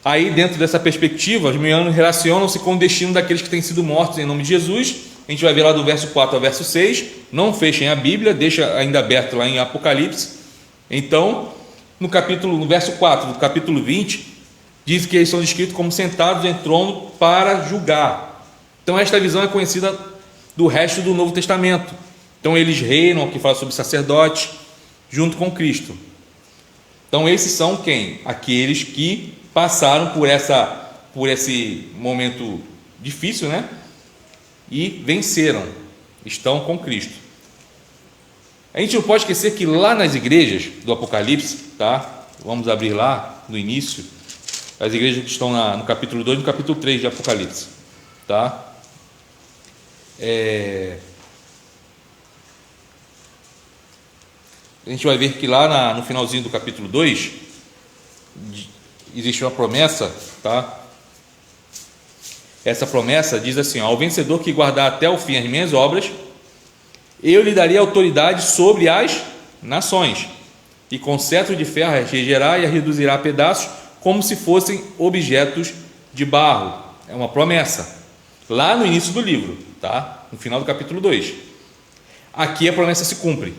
Aí, dentro dessa perspectiva, os 1000 anos relacionam-se com o destino daqueles que têm sido mortos em nome de Jesus. A gente vai ver lá do verso 4 ao verso 6. Não fechem a Bíblia, deixa ainda aberto lá em Apocalipse. Então, no verso 4 do capítulo 20, diz que eles são descritos como sentados em trono para julgar. Então esta visão é conhecida do resto do Novo Testamento. Então eles reinam, aqui fala sobre sacerdotes, junto com Cristo. Então esses são quem? Aqueles que passaram por esse momento difícil, né? E venceram, estão com Cristo. A gente não pode esquecer que lá nas igrejas do Apocalipse, tá? Vamos abrir lá no início, as igrejas que estão no capítulo 2 e no capítulo 3 de Apocalipse, tá? A gente vai ver que lá no finalzinho do capítulo 2 existe uma promessa, tá? Essa promessa diz assim: ao vencedor que guardar até o fim as minhas obras, eu lhe daria autoridade sobre as nações, e com cetro de ferro a regerá e a reduzirá a pedaços, como se fossem objetos de barro. É uma promessa lá no início do livro, tá? No final do capítulo 2. Aqui a promessa se cumpre.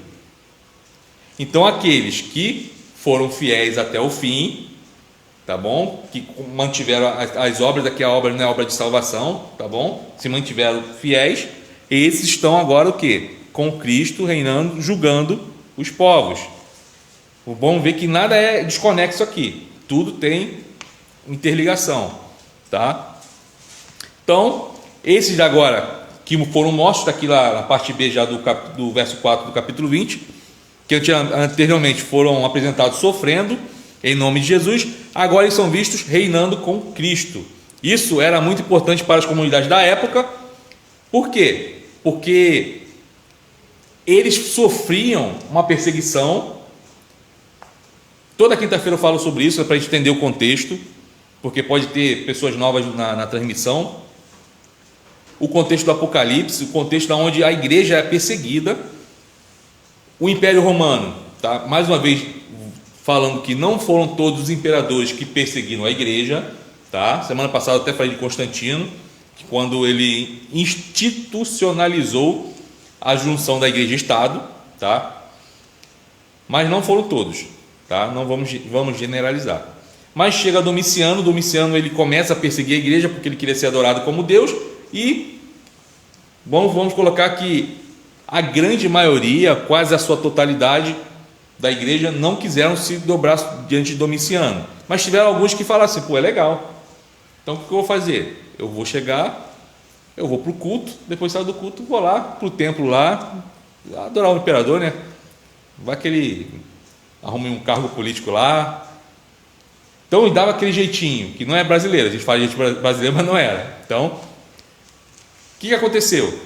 Então aqueles que foram fiéis até o fim, tá bom? Que mantiveram as obras, aqui a obra não é obra de salvação, tá bom? Se mantiveram fiéis, esses estão agora o quê? Com Cristo reinando, julgando os povos. Vamos ver que nada é desconexo aqui. Tudo tem interligação, tá? Então, esses agora que foram mortos, está aqui lá na parte B já do verso 4 do capítulo 20, que anteriormente foram apresentados sofrendo em nome de Jesus, agora eles são vistos reinando com Cristo. Isso era muito importante para as comunidades da época. Por quê? Porque eles sofriam uma perseguição. Toda quinta-feira eu falo sobre isso, para a gente entender o contexto, porque pode ter pessoas novas na transmissão. O contexto do Apocalipse, o contexto onde a igreja é perseguida. O Império Romano, tá? Mais uma vez falando que não foram todos os imperadores que perseguiram a igreja, tá? Semana passada eu até falei de Constantino, que quando ele institucionalizou a junção da igreja e Estado, tá? Mas não foram todos, tá? Não vamos generalizar. Mas chega Domiciano ele começa a perseguir a igreja porque ele queria ser adorado como Deus, e vamos colocar que a grande maioria, quase a sua totalidade da igreja não quiseram se dobrar diante de Domiciano, mas tiveram alguns que falaram assim: pô, é legal, então o que eu vou fazer? Eu vou chegar, eu vou para o culto, depois saio do culto, vou lá para o templo lá, adorar o imperador, né? Vai que ele arrume um cargo político lá. Então ele dava aquele jeitinho, que não é brasileiro, a gente fala gente brasileiro, mas não era. Então, o que aconteceu?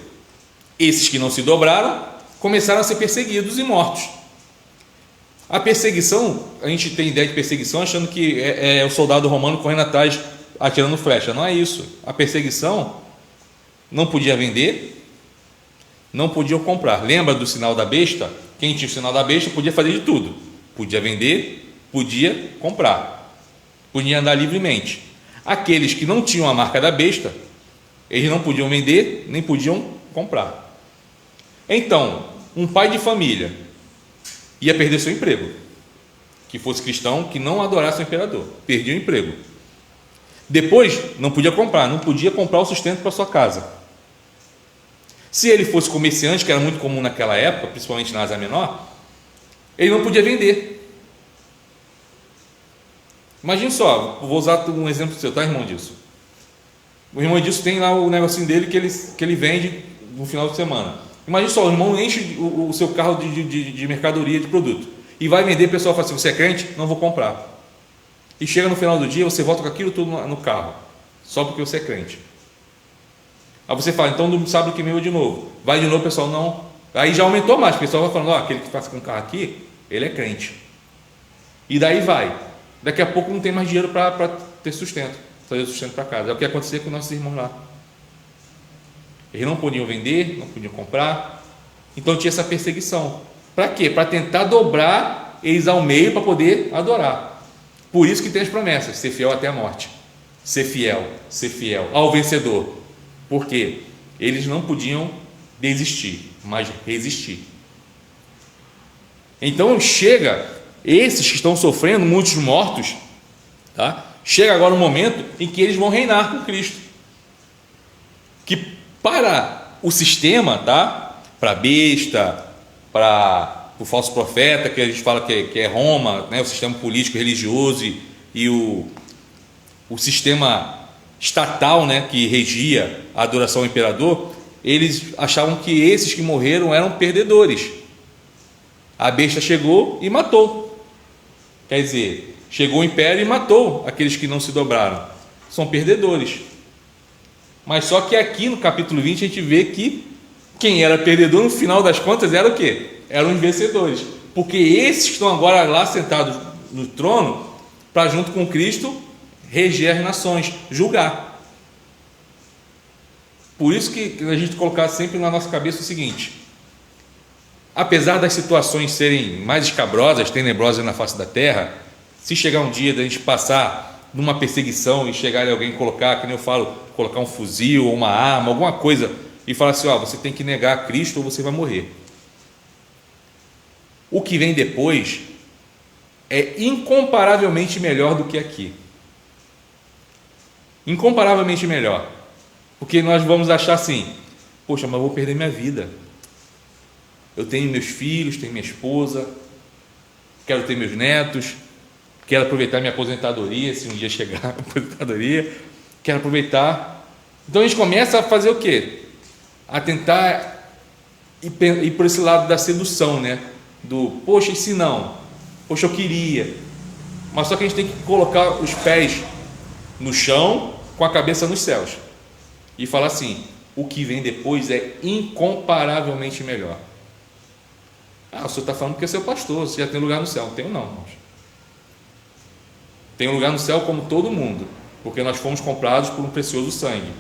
Esses que não se dobraram começaram a ser perseguidos e mortos. A perseguição, a gente tem ideia de perseguição achando que é o soldado romano correndo atrás, atirando flecha. Não é isso. A perseguição não podia vender, não podia comprar. Lembra do sinal da besta? Quem tinha o sinal da besta podia fazer de tudo. Podia vender, podia comprar. Podia andar livremente. Aqueles que não tinham a marca da besta, eles não podiam vender, nem podiam comprar. Então, um pai de família ia perder seu emprego, que fosse cristão, que não adorasse o imperador, perdia o emprego. Depois, não podia comprar o sustento para sua casa. Se ele fosse comerciante, que era muito comum naquela época, principalmente na Ásia Menor, ele não podia vender. Imagine só, vou usar um exemplo seu, tá, irmão Dilson? O irmão Dilson tem lá o negocinho dele que ele vende no final de semana. Imagine só, o irmão enche o seu carro de mercadoria, de produto, e vai vender, o pessoal fala assim: você é crente? Não vou comprar. E chega no final do dia, você volta com aquilo tudo no carro, só porque você é crente. Aí você fala: então no sábado que vem eu de novo. Vai de novo, o pessoal não. Aí já aumentou mais, o pessoal vai falando: aquele que passa com o carro aqui, ele é crente. E daí vai. Daqui a pouco não tem mais dinheiro para ter sustento, trazer sustento para casa. É o que acontecia com nossos irmãos lá. Eles não podiam vender, não podiam comprar, então tinha essa perseguição. Para quê? Para tentar dobrar eles ao meio para poder adorar. Por isso que tem as promessas: ser fiel até a morte, ser fiel ao vencedor. Por quê? Eles não podiam desistir, mas resistir. Então chega, esses que estão sofrendo, muitos mortos, tá? Chega agora um momento em que eles vão reinar com Cristo, que para o sistema, tá? Para a besta, para o falso profeta, que a gente fala que é Roma, né? O sistema político, religioso e o sistema estatal, né? Que regia a adoração ao imperador, eles achavam que esses que morreram eram perdedores. A besta chegou e matou. Quer dizer, chegou o império e matou aqueles que não se dobraram. São perdedores. Mas só que aqui no capítulo 20 a gente vê que quem era perdedor no final das contas era o quê? Eram os vencedores. Porque esses que estão agora lá sentados no trono, para junto com Cristo reger as nações, julgar. Por isso que a gente colocar sempre na nossa cabeça o seguinte: apesar das situações serem mais escabrosas, tenebrosas na face da terra, se chegar um dia da gente passar numa perseguição e chegar alguém colocar, que nem eu falo, colocar um fuzil ou uma arma, alguma coisa, e falar assim: ó, você tem que negar a Cristo ou você vai morrer. O que vem depois é incomparavelmente melhor do que aqui. Incomparavelmente melhor. Porque nós vamos achar assim: poxa, mas eu vou perder minha vida. Eu tenho meus filhos, tenho minha esposa, quero ter meus netos, quero aproveitar minha aposentadoria, se um dia chegar a aposentadoria, quero aproveitar. Então a gente começa a fazer o quê? A tentar ir por esse lado da sedução, né? Do, poxa, e se não? Poxa, eu queria. Mas só que a gente tem que colocar os pés no chão, com a cabeça nos céus, e falar assim: o que vem depois é incomparavelmente melhor. Ah, o senhor está falando porque é seu pastor, você já tem lugar no céu. Não tenho não, irmãos. Tem um lugar no céu como todo mundo, porque nós fomos comprados por um precioso sangue.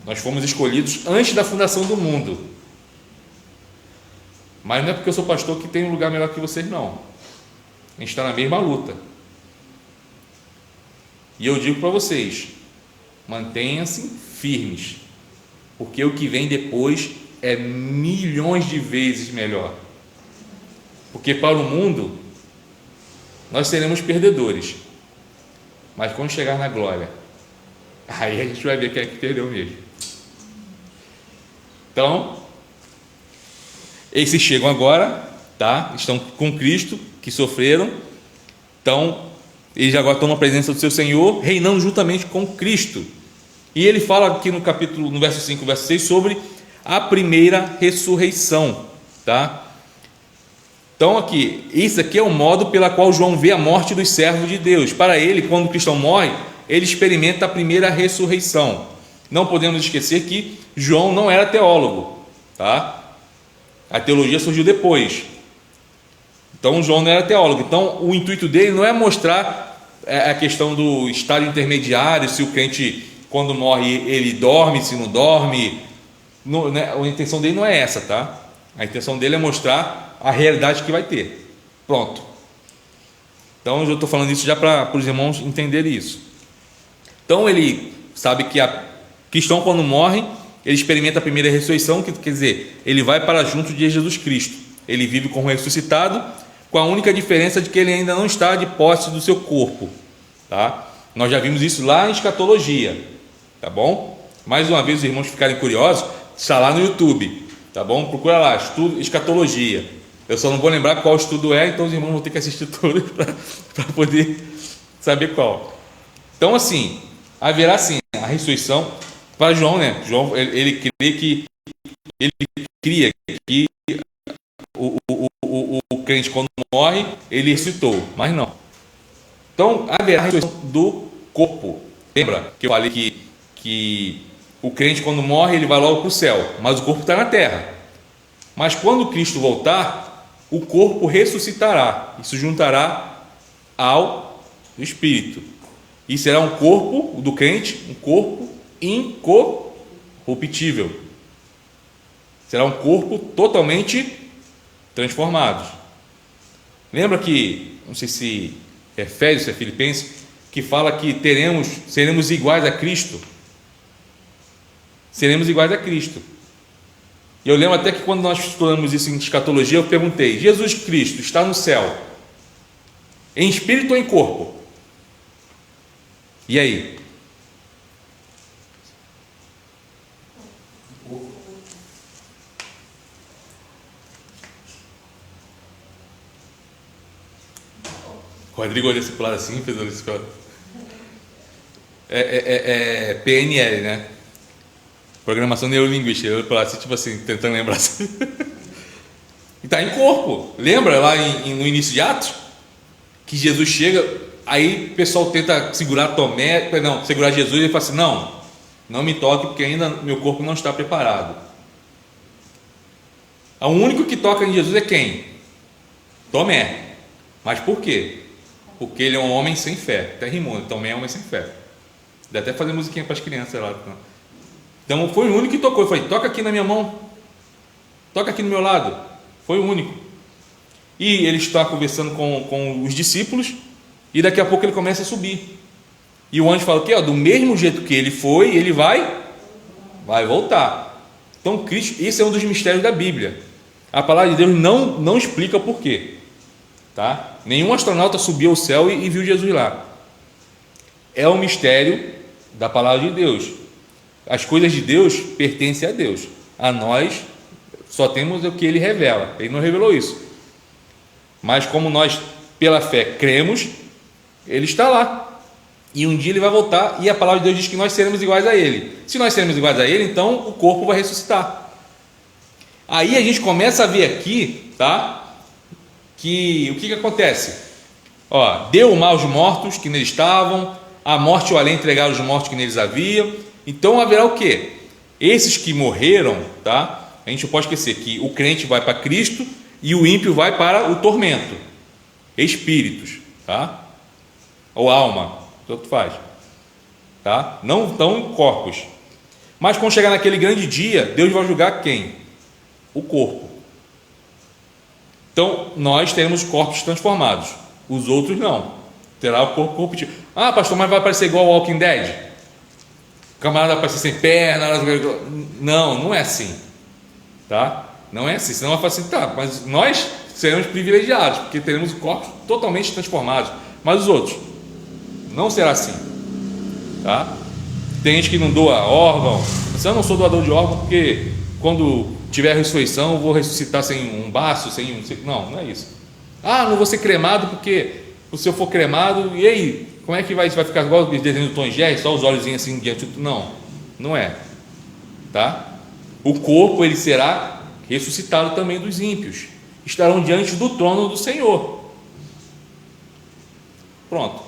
Nós fomos escolhidos antes da fundação do mundo. Mas não é porque eu sou pastor que tem um lugar melhor que vocês, não. A gente está na mesma luta. E eu digo para vocês: mantenham-se firmes, porque o que vem depois é milhões de vezes melhor. Porque para o mundo nós seremos perdedores, mas quando chegar na glória, aí a gente vai ver quem é que perdeu mesmo. Então, esses chegam agora tá? Estão com Cristo, que sofreram. Então, eles agora estão na presença do seu Senhor, reinando juntamente com Cristo. E ele fala aqui no capítulo, no verso 5, verso 6, sobre a primeira ressurreição, tá? Então aqui, isso aqui é o modo pela qual João vê a morte dos servos de Deus. Para ele, quando o cristão morre, ele experimenta a primeira ressurreição. Não podemos esquecer que João não era teólogo, tá? A teologia surgiu depois. Então João não era teólogo. Então o intuito dele não é mostrar a questão do estado intermediário, se o crente quando morre ele dorme, se não dorme. Não, né? A intenção dele não é essa, tá? A intenção dele é mostrar a realidade que vai ter. Pronto. Então eu já estou falando isso já para os irmãos entenderem isso. Então ele sabe que a cristão quando morre, ele experimenta a primeira ressurreição, que quer dizer, ele vai para junto de Jesus Cristo. Ele vive como ressuscitado, com a única diferença de que ele ainda não está de posse do seu corpo, tá? Nós já vimos isso lá em escatologia, tá bom? Mais uma vez, os irmãos ficarem curiosos, está lá no YouTube, tá bom? Procura lá, estudo escatologia. Eu só não vou lembrar qual estudo é, então os irmãos vão ter que assistir todos para poder saber qual. Então, assim, haverá sim a ressurreição para João, né? João, ele cria que o crente quando morre, ele ressuscitou, mas não. Então, haverá a ressurreição do corpo. Lembra que eu falei que o crente quando morre, ele vai logo para o céu, mas o corpo está na terra. Mas quando Cristo voltar, o corpo ressuscitará e se juntará ao Espírito. E será um corpo do crente, um corpo incorruptível. Será um corpo totalmente transformado. Lembra que, não sei se é Efésios, se é Filipenses, que fala que seremos iguais a Cristo. Seremos iguais a Cristo. E eu lembro até que quando nós estudamos isso em escatologia, eu perguntei: Jesus Cristo está no céu, em espírito ou em corpo? E aí? O Rodrigo olhou esse lado assim, fez isso. É PNL, né? Programação neurolinguística. Eu olhei assim, tipo assim, tentando lembrar assim. E está em corpo. Lembra lá no início de Atos? Que Jesus chega, aí o pessoal tenta segurar Tomé, não, segurar Jesus, e ele fala assim: não me toque, porque ainda meu corpo não está preparado. O único que toca em Jesus é quem? Tomé. Mas por quê? Porque ele é um homem sem fé. Até rimou, Tomé é um homem sem fé. Dá até fazer musiquinha para as crianças lá. Então foi o único que tocou. Eu falei: toca aqui na minha mão, toca aqui no meu lado. Foi o único. E ele está conversando com os discípulos, e daqui a pouco ele começa a subir. E o anjo fala que do mesmo jeito que ele foi, ele vai voltar. Então Cristo, esse é um dos mistérios da Bíblia. A palavra de Deus não explica o porquê, tá? Nenhum astronauta subiu ao céu e viu Jesus lá. É um mistério da palavra de Deus. As coisas de Deus pertencem a Deus. A nós só temos o que Ele revela. Ele não revelou isso. Mas como nós, pela fé, cremos, Ele está lá. E um dia Ele vai voltar, e a palavra de Deus diz que nós seremos iguais a Ele. Se nós seremos iguais a Ele, então o corpo vai ressuscitar. Aí a gente começa a ver aqui, tá? Que o que acontece? Deu o mal aos mortos que neles estavam, a morte e o além entregaram os mortos que neles haviam. Então haverá o quê? Esses que morreram, tá? A gente não pode esquecer que o crente vai para Cristo e o ímpio vai para o tormento. Espíritos, tá? Ou alma, tanto faz, tá? Não estão em corpos. Mas quando chegar naquele grande dia, Deus vai julgar quem? O corpo. Então nós teremos corpos transformados, os outros não. Terá o corpo corruptível. Pastor, mas vai parecer igual ao Walking Dead? O camarada vai parecer sem perna? Não é assim, tá? Não é assim. Senão vai falar assim: tá, mas nós seremos privilegiados, porque teremos corpos totalmente transformados. Mas os outros não será assim, tá? Tem gente que não doa órgão. Eu não sou doador de órgão, porque quando tiver a ressurreição, eu vou ressuscitar sem um baço, sem um... Não, não é isso. Ah, não vou ser cremado porque se eu for cremado, e aí, como é que vai ficar igual o desenho do Tom e Jerry, só os olhozinhos assim diante do... Não, não é. Tá? O corpo, ele será ressuscitado também dos ímpios. Estarão diante do trono do Senhor. Pronto.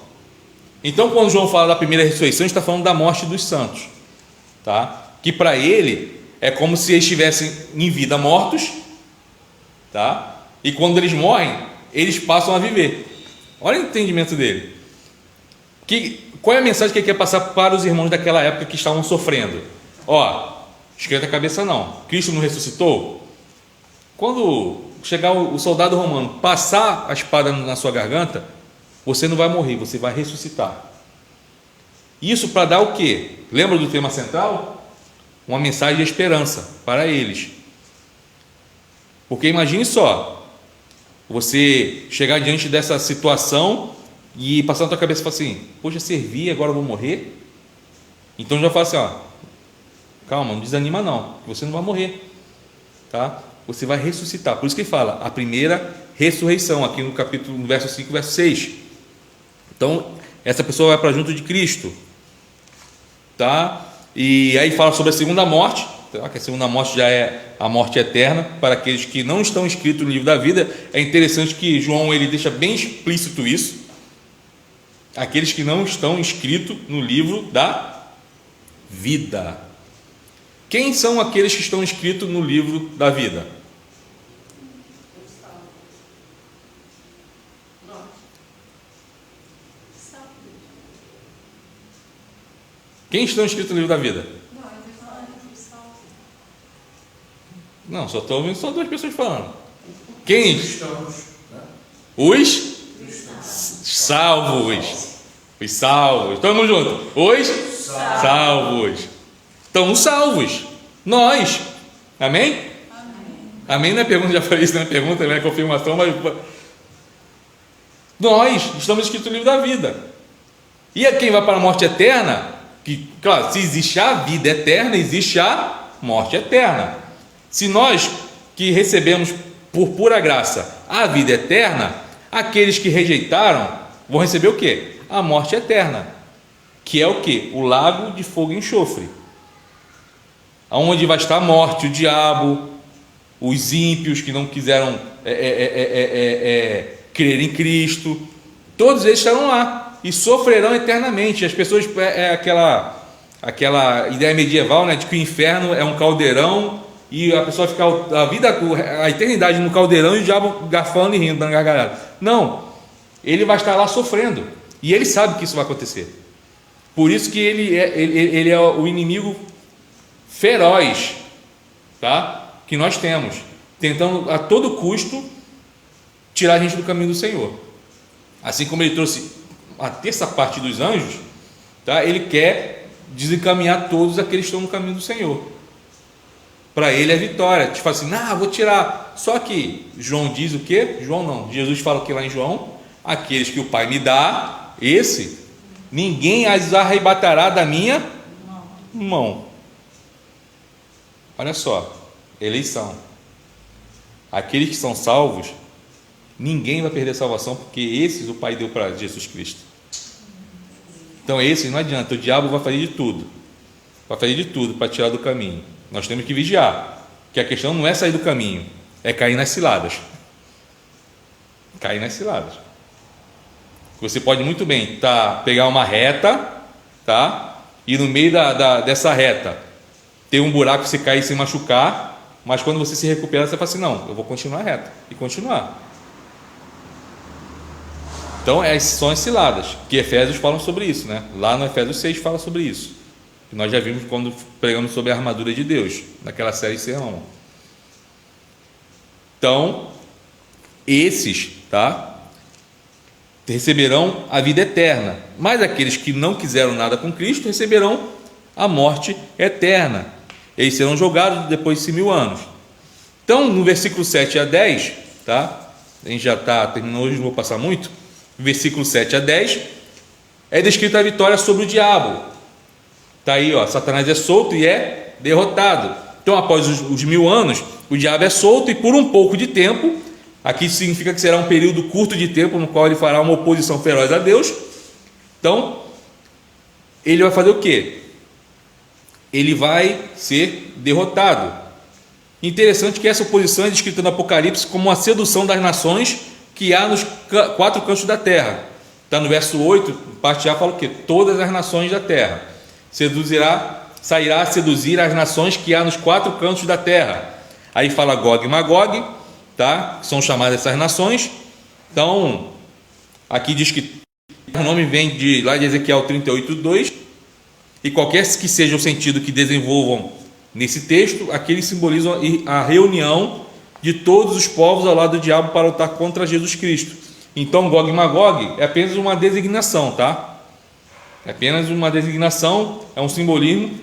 Então, quando João fala da primeira ressurreição, está falando da morte dos santos, tá? Que para ele é como se eles estivessem em vida mortos, tá? E quando eles morrem, eles passam a viver. Olha o entendimento dele. Qual é a mensagem que ele quer passar para os irmãos daquela época que estavam sofrendo? Ó, esquenta a cabeça não. Cristo não ressuscitou? Quando chegar o soldado romano, passar a espada na sua garganta, você não vai morrer, você vai ressuscitar. Isso para dar o quê? Lembra do tema central? Uma mensagem de esperança para eles. Porque imagine só, você chegar diante dessa situação e passar na tua cabeça e falar assim: poxa, servi, agora eu vou morrer? Então já fala assim: ó, calma, não desanima não, você não vai morrer, tá? Você vai ressuscitar. Por isso que ele fala a primeira ressurreição, aqui no capítulo, no verso 5, verso 6. Então, essa pessoa vai para junto de Cristo, tá? E aí fala sobre a segunda morte, tá? Que a segunda morte já é a morte eterna para aqueles que não estão inscritos no livro da vida. É interessante que João, ele deixa bem explícito isso: aqueles que não estão inscritos no livro da vida. Quem são aqueles que estão inscritos no livro da vida? Quem estão inscritos no livro da vida? Não, só estou ouvindo só duas pessoas falando. Quem? Os salvos. Os salvos. Estamos juntos. Os salvos. Estamos salvos. Nós. Amém? Amém não é pergunta, já falei isso, não é pergunta, não é confirmação, mas nós estamos inscritos no livro da vida. E a quem vai para a morte eterna? Que, claro, se existe a vida eterna, existe a morte eterna. Se nós que recebemos por pura graça a vida eterna, aqueles que rejeitaram vão receber o quê? A morte eterna, que é o quê? O lago de fogo e enxofre, aonde vai estar a morte, o diabo, os ímpios que não quiseram crer em Cristo, todos eles estarão lá e sofrerão eternamente. As pessoas, aquela ideia medieval, né, de que o inferno é um caldeirão e a pessoa fica a eternidade no caldeirão e o diabo garfando e rindo, dando gargalhada. Não, ele vai estar lá sofrendo e ele sabe que isso vai acontecer. Por isso que ele é o inimigo feroz, tá? Que nós temos, tentando a todo custo tirar a gente do caminho do Senhor. Assim como ele trouxe a terça parte dos anjos, tá? Ele quer desencaminhar todos aqueles que estão no caminho do Senhor. Para ele é vitória. Te fala assim: vou tirar. Só que João diz o quê? João não, Jesus fala o que lá em João? Aqueles que o Pai me dá, ninguém as arrebatará da minha mão. Olha só, eleição. Aqueles que são salvos, ninguém vai perder a salvação, porque esses o Pai deu para Jesus Cristo. Então esses não adianta, o diabo vai fazer de tudo para tirar do caminho. Nós temos que vigiar, que a questão não é sair do caminho, é cair nas ciladas. Você pode muito bem pegar uma reta, tá? E no meio dessa reta ter um buraco, você cair e se machucar, mas quando você se recuperar, você fala assim: não, eu vou continuar reta, e continuar. Então são as ciladas, que Efésios falam sobre isso, né? Lá no Efésios 6 fala sobre isso, que nós já vimos quando pregamos sobre a armadura de Deus, naquela série sermão. Então esses, tá, receberão a vida eterna, mas aqueles que não quiseram nada com Cristo receberão a morte eterna. Eles serão julgados depois de 1000 anos. Então, no versículo 7 a 10, tá? A gente já está terminando hoje, não vou passar muito. Versículo 7 a 10 é descrita a vitória sobre o diabo. Está aí, ó, Satanás é solto e é derrotado. Então, após os 1000 anos, o diabo é solto e por um pouco de tempo, aqui significa que será um período curto de tempo no qual ele fará uma oposição feroz a Deus. Então, ele vai fazer o quê? Ele vai ser derrotado. Interessante que essa oposição é descrita no Apocalipse como a sedução das nações que há nos 4 cantos da terra. Está no verso 8, parte A, fala o quê? Todas as nações da terra. Sairá a seduzir as nações que há nos 4 cantos da terra. Aí fala Gog e Magog, tá? São chamadas essas nações. Então, aqui diz que o nome vem lá de Ezequiel 38:2, e qualquer que seja o sentido que desenvolvam nesse texto, aqui eles simbolizam a reunião de todos os povos ao lado do diabo para lutar contra Jesus Cristo. Então, Gog e Magog é apenas uma designação, tá? É apenas uma designação, é um simbolismo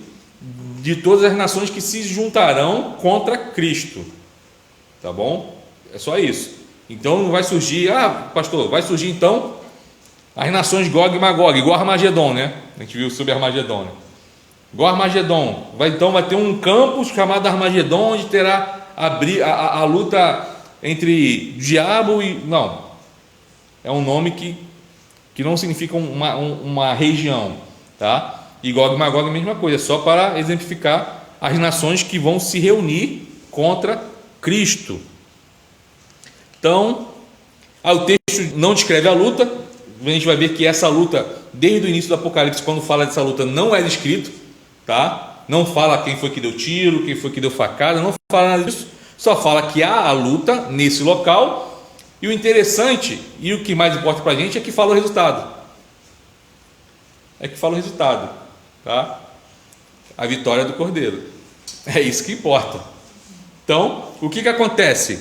de todas as nações que se juntarão contra Cristo, tá bom? É só isso. Então não vai surgir, pastor, vai surgir então as nações Gog e Magog, igual Armagedon, né? A gente viu sobre Armagedon, né? Igual Armagedon, vai ter um campo chamado Armagedon, onde terá a luta entre diabo e... Não, é um nome que não significa uma região, tá? E Gog e Magog é a mesma coisa, só para exemplificar as nações que vão se reunir contra Cristo. Então, o texto não descreve a luta. A gente vai ver que essa luta, desde o início do Apocalipse, quando fala dessa luta, não é descrito, tá? Não fala quem foi que deu tiro, quem foi que deu facada, não fala nada disso, só fala que há a luta nesse local. E o interessante, e o que mais importa para a gente, é que fala o resultado. Tá? A vitória do Cordeiro. É isso que importa. Então, o que acontece?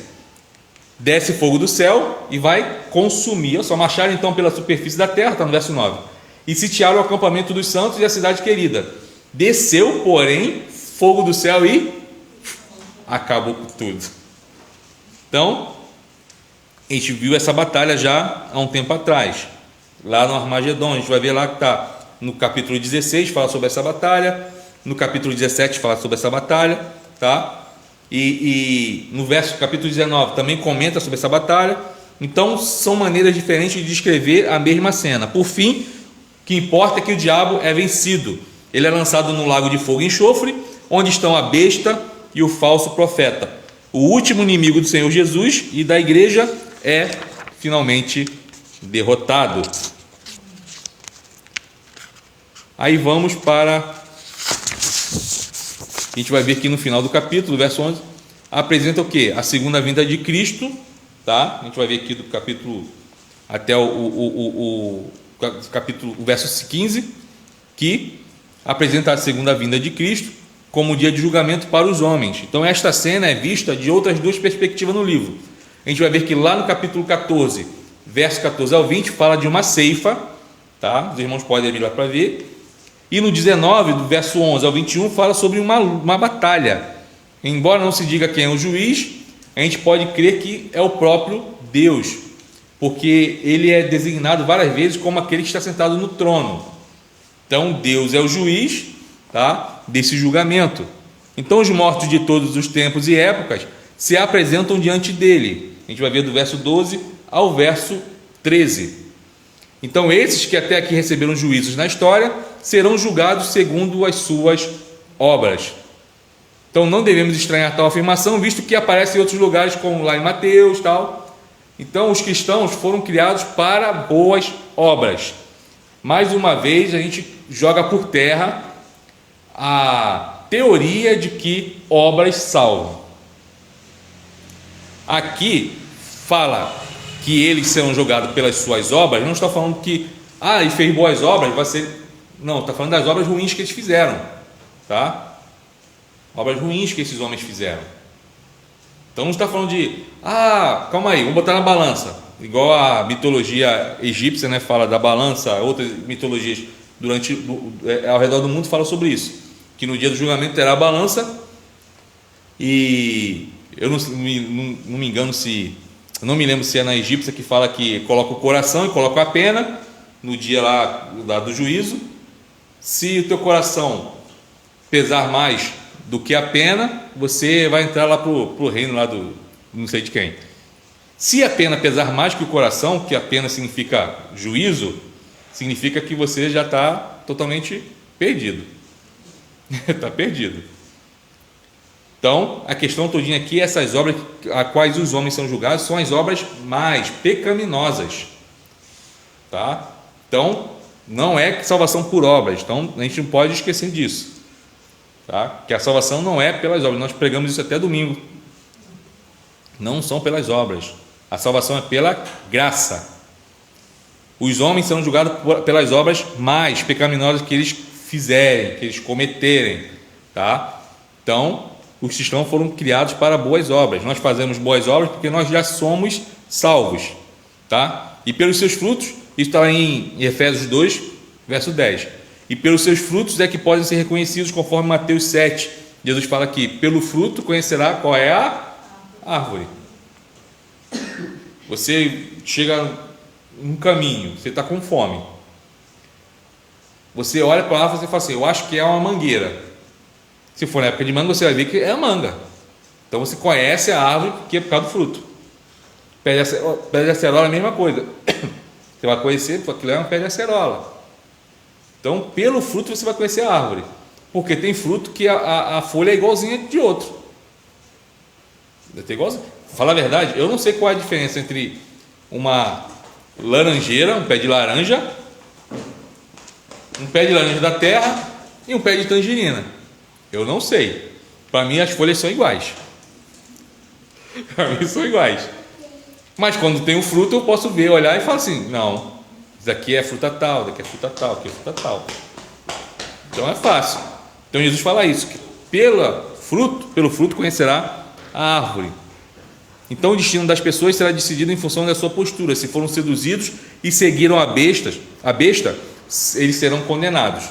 Desce fogo do céu e vai consumir. Só marcharam então pela superfície da terra, está no verso 9. E sitiaram o acampamento dos santos e a cidade querida. Desceu, porém, fogo do céu e acabou com tudo. Então, a gente viu essa batalha já há um tempo atrás, lá no Armagedon. A gente vai ver lá que está no capítulo 16, fala sobre essa batalha, no capítulo 17 fala sobre essa batalha, tá? E no capítulo 19 também comenta sobre essa batalha. Então são maneiras diferentes de descrever a mesma cena. Por fim, o que importa é que o diabo é vencido. Ele é lançado no lago de fogo e enxofre, onde estão a besta e o falso profeta. O último inimigo do Senhor Jesus e da igreja é finalmente derrotado. Aí vamos para... A gente vai ver que no final do capítulo, verso 11, apresenta o que? A segunda vinda de Cristo, tá? A gente vai ver aqui do capítulo até o verso 15, que apresenta a segunda vinda de Cristo como dia de julgamento para os homens. Então esta cena é vista de outras 2 perspectivas no livro. A gente vai ver que lá no capítulo 14, verso 14 ao 20, fala de uma ceifa, tá? Os irmãos podem abrir lá para ver. E no 19, do verso 11 ao 21, fala sobre uma batalha. Embora não se diga quem é o juiz, a gente pode crer que é o próprio Deus, porque ele é designado várias vezes como aquele que está sentado no trono. Então Deus é o juiz, tá? Desse julgamento. Então os mortos de todos os tempos e épocas se apresentam diante dele. A gente vai ver do verso 12 ao verso 13. Então esses que até aqui receberam juízos na história serão julgados segundo as suas obras. Então não devemos estranhar tal afirmação, visto que aparece em outros lugares, como lá em Mateus, tal. Então os cristãos foram criados para boas obras. Mais uma vez a gente joga por terra a teoria de que obras salvam. Aqui fala que eles serão julgados pelas suas obras. Não está falando que ele fez boas obras, vai ser... Não, está falando das obras ruins que eles fizeram, tá? Obras ruins que esses homens fizeram. Então não está falando de calma aí, vamos botar na balança, igual a mitologia egípcia, né, fala da balança. Outras mitologias ao redor do mundo falam sobre isso, que no dia do julgamento terá a balança. E eu não me engano não me lembro se é na egípcia que fala que coloca o coração e coloca a pena no dia lá do juízo. Se o teu coração pesar mais do que a pena, você vai entrar lá para o reino lá do não sei de quem. Se a pena pesar mais que o coração, que a pena significa juízo, significa que você já está totalmente perdido. Está perdido. Então, a questão todinha aqui, essas obras a quais os homens são julgados, são as obras mais pecaminosas. Tá? Então, não é salvação por obras. Então, a gente não pode esquecer disso. Tá? Que a salvação não é pelas obras. Nós pregamos isso até domingo. Não são pelas obras. A salvação é pela graça. Os homens serão julgados pelas obras mais pecaminosas que eles fizerem, que eles cometerem. Tá? Então, os cristãos foram criados para boas obras. Nós fazemos boas obras porque nós já somos salvos. Tá? E pelos seus frutos, isso está em Efésios 2, verso 10. E pelos seus frutos é que podem ser reconhecidos, conforme Mateus 7. Jesus fala aqui: pelo fruto conhecerá qual é a árvore. Você chega num caminho, você está com fome. Você olha para a árvore e fala assim: eu acho que é uma mangueira. Se for na época de manga, você vai ver que é a manga. Então você conhece a árvore que é por causa do fruto. Pé de acerola é a mesma coisa. Você vai conhecer, porque aquilo é um pé de acerola. Então, pelo fruto você vai conhecer a árvore. Porque tem fruto que a folha é igualzinha de outro. Deve ter igualzinho. Fala a verdade, eu não sei qual é a diferença entre uma laranjeira, um pé de laranja da terra e um pé de tangerina. Eu não sei. Para mim as folhas são iguais. Para mim são iguais. Mas quando tem o fruto eu posso ver, olhar e falar assim: não, isso aqui é fruta tal, daqui é fruta tal, aqui é fruta tal. Então é fácil. Então Jesus fala isso, que pelo fruto conhecerá a árvore. Então o destino das pessoas será decidido em função da sua postura. Se foram seduzidos e seguiram a besta, eles serão condenados.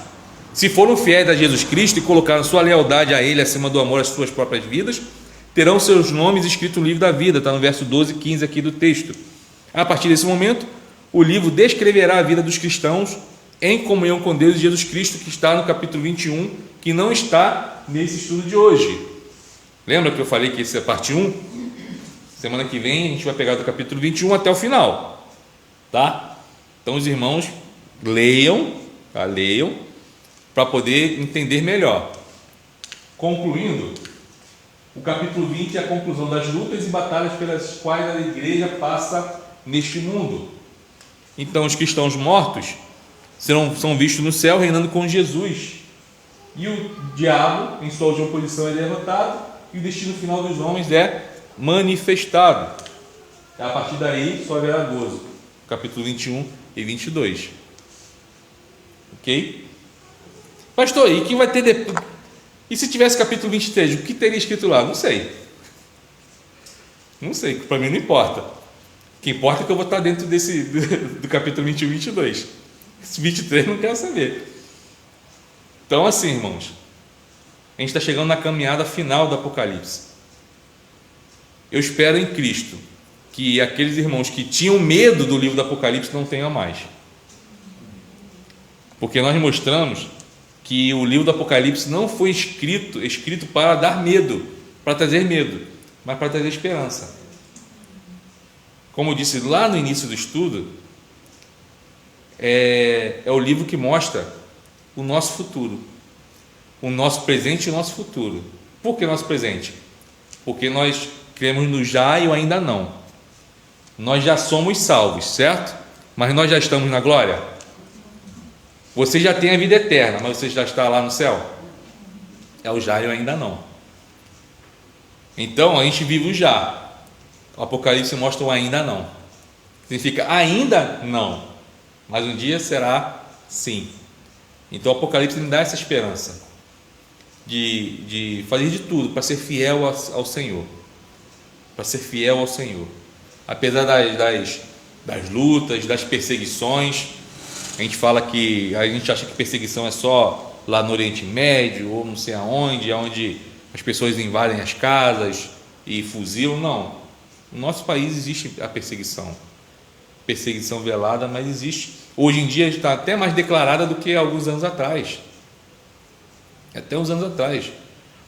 Se foram fiéis a Jesus Cristo e colocaram sua lealdade a Ele acima do amor às suas próprias vidas, terão seus nomes escritos no livro da vida. Está no verso 12 e 15 aqui do texto. A partir desse momento, o livro descreverá a vida dos cristãos em comunhão com Deus e Jesus Cristo, que está no capítulo 21, que não está nesse estudo de hoje. Lembra que eu falei que esse é a parte 1? Semana que vem a gente vai pegar do capítulo 21 até o final, tá? Então os irmãos leiam, tá? Leiam, para poder entender melhor. Concluindo, o capítulo 20 é a conclusão das lutas e batalhas pelas quais a igreja passa neste mundo. Então os cristãos mortos são vistos no céu reinando com Jesus, e o diabo em sua última posição é derrotado, e o destino final dos homens é manifestado. A partir daí só haverá gozo. Capítulo 21 e 22. Ok? Pastor, e que vai ter depois? E se tivesse capítulo 23, o que teria escrito lá? Não sei. Não sei, para mim não importa. O que importa é que eu vou estar dentro do capítulo 21 e 22. Esse 23 não quero saber. Então assim, irmãos, a gente está chegando na caminhada final do Apocalipse. Eu espero em Cristo que aqueles irmãos que tinham medo do livro do Apocalipse não tenham mais. Porque nós mostramos que o livro do Apocalipse não foi escrito para dar medo, para trazer medo, mas para trazer esperança. Como eu disse lá no início do estudo, é o livro que mostra o nosso futuro, o nosso presente e o nosso futuro. Por que nosso presente? Porque nós cremos no já e o ainda não. Nós já somos salvos, certo? Mas nós já estamos na glória? Você já tem a vida eterna, mas você já está lá no céu? É o já e o ainda não. Então a gente vive o já. O Apocalipse mostra o ainda não. Significa ainda não, mas um dia será sim. Então o Apocalipse me dá essa esperança de fazer de tudo para ser fiel ao Senhor. Para ser fiel ao Senhor. Apesar das lutas, das perseguições. A gente fala que a gente acha que perseguição é só lá no Oriente Médio ou não sei aonde, onde as pessoas invadem as casas e fuzilam. Não. No nosso país existe a perseguição velada, mas existe. Hoje em dia está até mais declarada do que alguns anos atrás. Até uns anos atrás.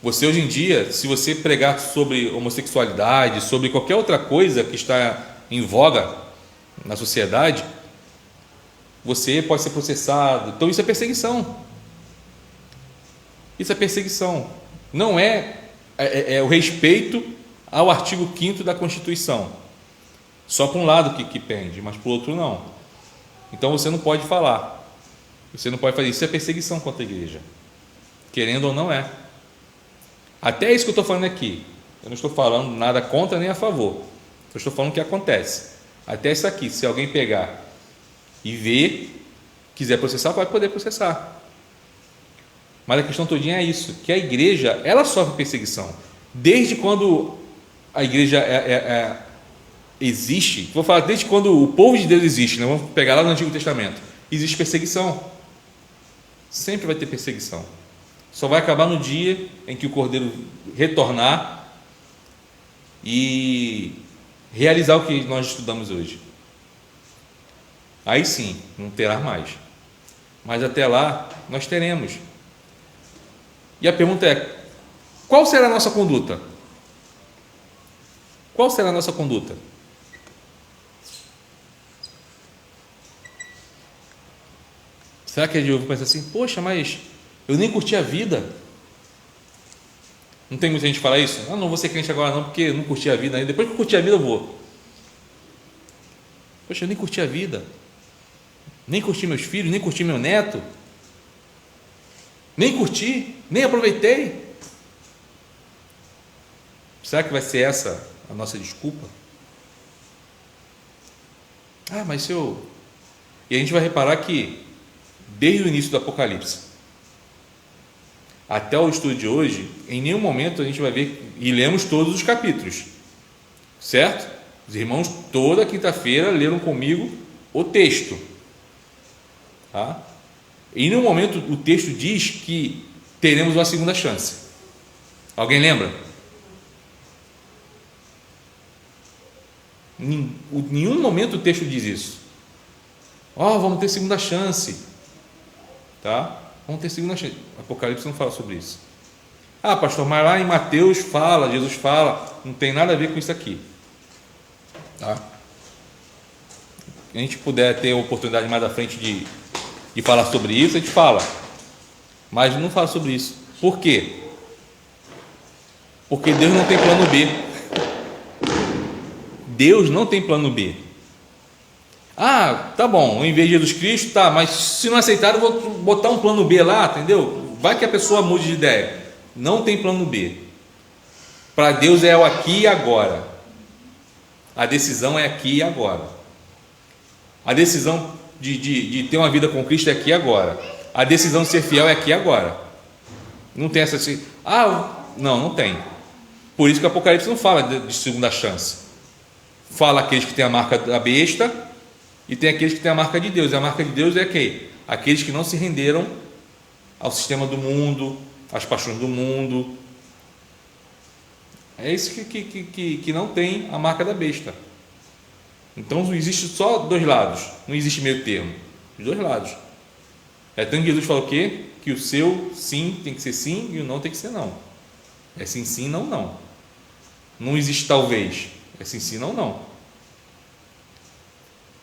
Você hoje em dia, se você pregar sobre homossexualidade, sobre qualquer outra coisa que está em voga na sociedade, você pode ser processado. Então isso é perseguição. Isso é perseguição. Não é o respeito ao artigo 5º da Constituição. Só para um lado que pende, mas para o outro não. Então você não pode falar. Você não pode fazer isso. É perseguição contra a igreja. Querendo ou não é. Até isso que eu estou falando aqui. Eu não estou falando nada contra nem a favor. Eu estou falando o que acontece. Até isso aqui, se alguém pegar e ver, quiser processar, vai poder processar. Mas a questão todinha é isso, que a igreja, ela sofre perseguição. Desde quando a igreja existe, vou falar desde quando o povo de Deus existe, né? Vamos pegar lá no Antigo Testamento, existe perseguição. Sempre vai ter perseguição. Só vai acabar no dia em que o Cordeiro retornar e realizar o que nós estudamos hoje. Aí sim, não terá mais. Mas até lá, nós teremos. E a pergunta é: qual será a nossa conduta? Qual será a nossa conduta? Será que a gente pensa assim: poxa, mas eu nem curti a vida? Não tem muita gente que fala isso? Ah, não vou ser crente agora não, porque eu não curti a vida ainda. Depois que eu curti a vida eu vou. Poxa, eu nem curti a vida. Nem curti meus filhos, nem curti meu neto. Nem curti, nem aproveitei. Será que vai ser essa a nossa desculpa? Ah, mas se eu... E a gente vai reparar que desde o início do Apocalipse até o estudo de hoje, em nenhum momento a gente vai ver, e lemos todos os capítulos, certo? Os irmãos toda quinta-feira leram comigo o texto, tá? Em nenhum momento o texto diz que teremos uma segunda chance. Alguém lembra? Em nenhum momento o texto diz isso. Vamos ter segunda chance, tá? Vamos ter segunda chance. Apocalipse não fala sobre isso. Pastor, mas lá em Mateus fala, Jesus fala, não tem nada a ver com isso aqui, tá? Se a gente puder ter a oportunidade mais à frente de falar sobre isso, a gente fala, mas não fala sobre isso. Por quê? Porque Deus não tem plano B. Deus não tem plano B. Tá bom, em vez de Jesus Cristo, tá, mas se não aceitar, eu vou botar um plano B lá, entendeu? Vai que a pessoa mude de ideia. Não tem plano B. Para Deus é o aqui e agora. A decisão é aqui e agora. A decisão de ter uma vida com Cristo é aqui e agora. A decisão de ser fiel é aqui e agora. Não tem essa assim, não tem. Por isso que o Apocalipse não fala de segunda chance. Fala aqueles que têm a marca da besta e tem aqueles que têm a marca de Deus. E a marca de Deus é quem? Aqueles que não se renderam ao sistema do mundo, às paixões do mundo. É isso que não tem a marca da besta. Então existe só dois lados, não existe meio termo. Os dois lados. É tanto que Jesus falou o quê? Que o seu sim tem que ser sim e o não tem que ser não. É sim, sim, não, não. Não existe talvez. É sim, sim, não, não.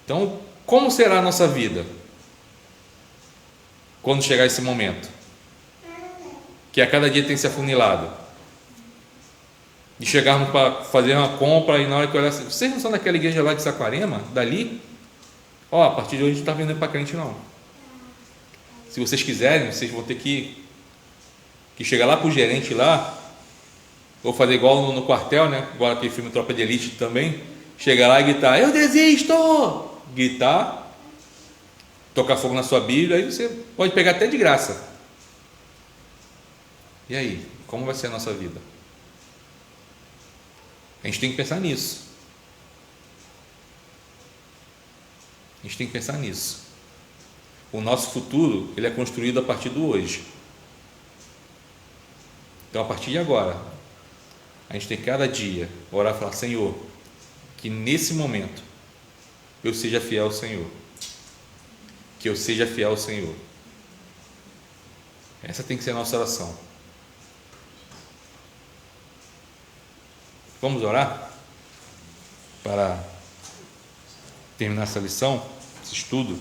Então, como será a nossa vida quando chegar esse momento? Que a cada dia tem se afunilado. De chegarmos para fazer uma compra e na hora que olhar assim, vocês não são daquela igreja lá de Saquarema? Dali? A partir de hoje não está vendendo para crente não. Se vocês quiserem, vocês vão ter que chegar lá para o gerente lá, ou fazer igual no quartel, né? Igual aquele filme Tropa de Elite também, chegar lá e gritar, eu desisto! Gritar, tocar fogo na sua Bíblia, aí você pode pegar até de graça. E aí, como vai ser a nossa vida? A gente tem que pensar nisso. A gente tem que pensar nisso. O nosso futuro, ele é construído a partir do hoje. Então, a partir de agora, a gente tem que cada dia orar e falar, Senhor, que nesse momento eu seja fiel ao Senhor. Que eu seja fiel ao Senhor. Essa tem que ser a nossa oração. Vamos orar para terminar essa lição, esse estudo.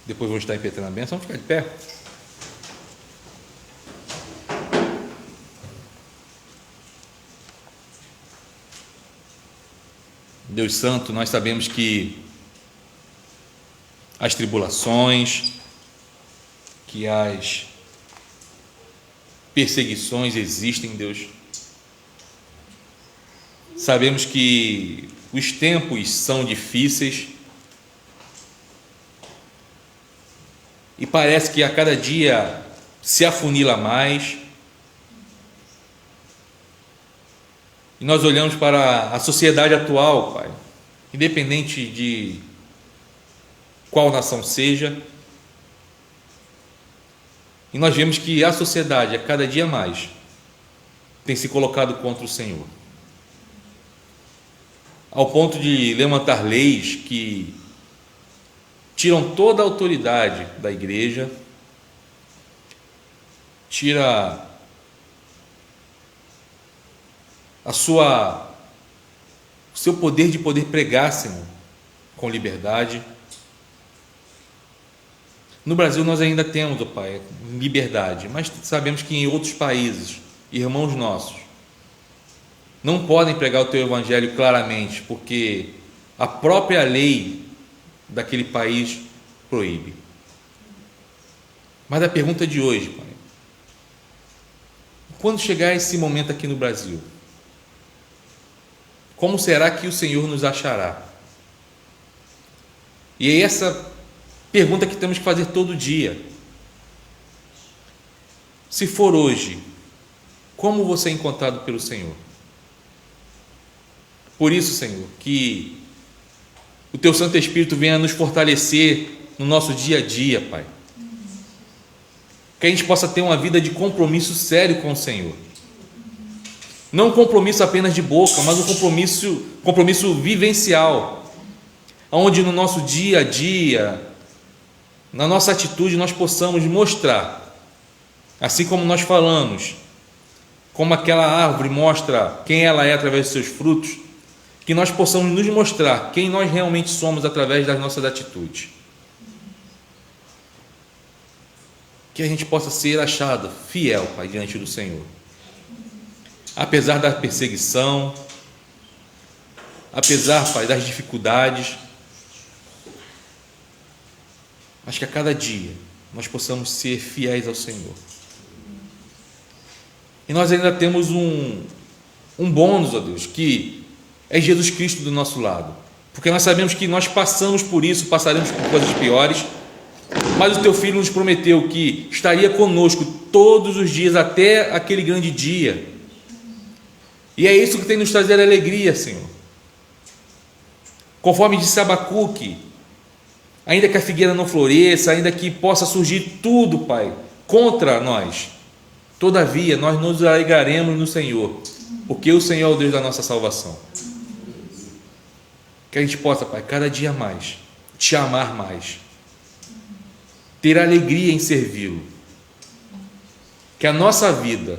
Depois vamos estar impetrando a bênção. Vamos ficar de pé. Deus Santo, nós sabemos que as tribulações, que as perseguições existem, Deus. Sabemos que os tempos são difíceis e parece que a cada dia se afunila mais. E nós olhamos para a sociedade atual, Pai, independente de qual nação seja, e nós vemos que a sociedade, a cada dia mais, tem se colocado contra o Senhor, ao ponto de levantar leis que tiram toda a autoridade da igreja, tira o seu poder de poder pregar, Senhor, com liberdade. No Brasil nós ainda temos, ó Pai, liberdade, mas sabemos que em outros países, irmãos nossos, não podem pregar o Teu Evangelho claramente, porque a própria lei daquele país proíbe. Mas a pergunta de hoje, Pai, quando chegar esse momento aqui no Brasil, como será que o Senhor nos achará? E é essa pergunta que temos que fazer todo dia. Se for hoje, como você é encontrado pelo Senhor? Por isso, Senhor, que o Teu Santo Espírito venha nos fortalecer no nosso dia a dia, Pai. Que a gente possa ter uma vida de compromisso sério com o Senhor. Não um compromisso apenas de boca, mas um compromisso vivencial, onde no nosso dia a dia, na nossa atitude, nós possamos mostrar, assim como nós falamos, como aquela árvore mostra quem ela é através dos seus frutos, que nós possamos nos mostrar quem nós realmente somos através das nossas atitudes. Que a gente possa ser achado fiel, Pai, diante do Senhor. Apesar da perseguição, apesar, Pai, das dificuldades, mas que a cada dia nós possamos ser fiéis ao Senhor. E nós ainda temos um bônus, ó Deus, que é Jesus Cristo do nosso lado, porque nós sabemos que nós passamos por isso, passaremos por coisas piores, mas o Teu Filho nos prometeu que estaria conosco todos os dias até aquele grande dia. E é isso que tem nos trazer alegria, Senhor. Conforme disse Abacuque, ainda que a figueira não floresça, ainda que possa surgir tudo, Pai, contra nós, todavia nós nos alegraremos no Senhor, porque o Senhor é o Deus da nossa salvação. Que a gente possa, Pai, cada dia mais Te amar mais, ter alegria em servi-lo. Que a nossa vida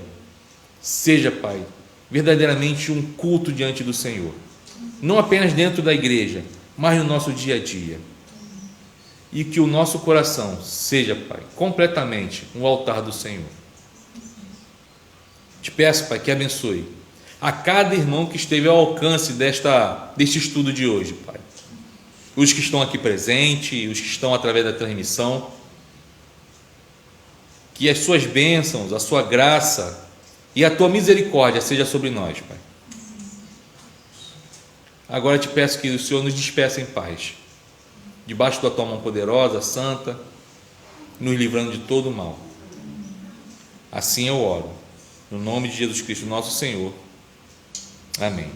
seja, Pai, verdadeiramente um culto diante do Senhor, não apenas dentro da igreja, mas no nosso dia a dia, e que o nosso coração seja, Pai, completamente um altar do Senhor. Te peço, Pai, que abençoe a cada irmão que esteve ao alcance deste estudo de hoje, Pai, os que estão aqui presentes, os que estão através da transmissão, que as Suas bênçãos, a Sua graça e a Tua misericórdia seja sobre nós, Pai. Agora te peço que o Senhor nos despeça em paz, debaixo da Tua mão poderosa, santa, nos livrando de todo o mal. Assim eu oro, no nome de Jesus Cristo, nosso Senhor. Amém.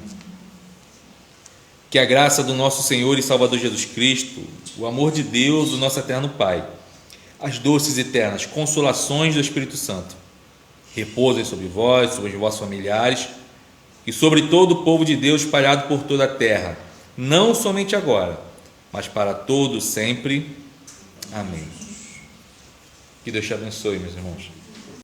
Que a graça do nosso Senhor e Salvador Jesus Cristo, o amor de Deus, o nosso eterno Pai, as doces e eternas consolações do Espírito Santo, repousem sobre vós, sobre os vossos familiares e sobre todo o povo de Deus espalhado por toda a terra, não somente agora, mas para todos sempre. Amém. Que Deus te abençoe, meus irmãos.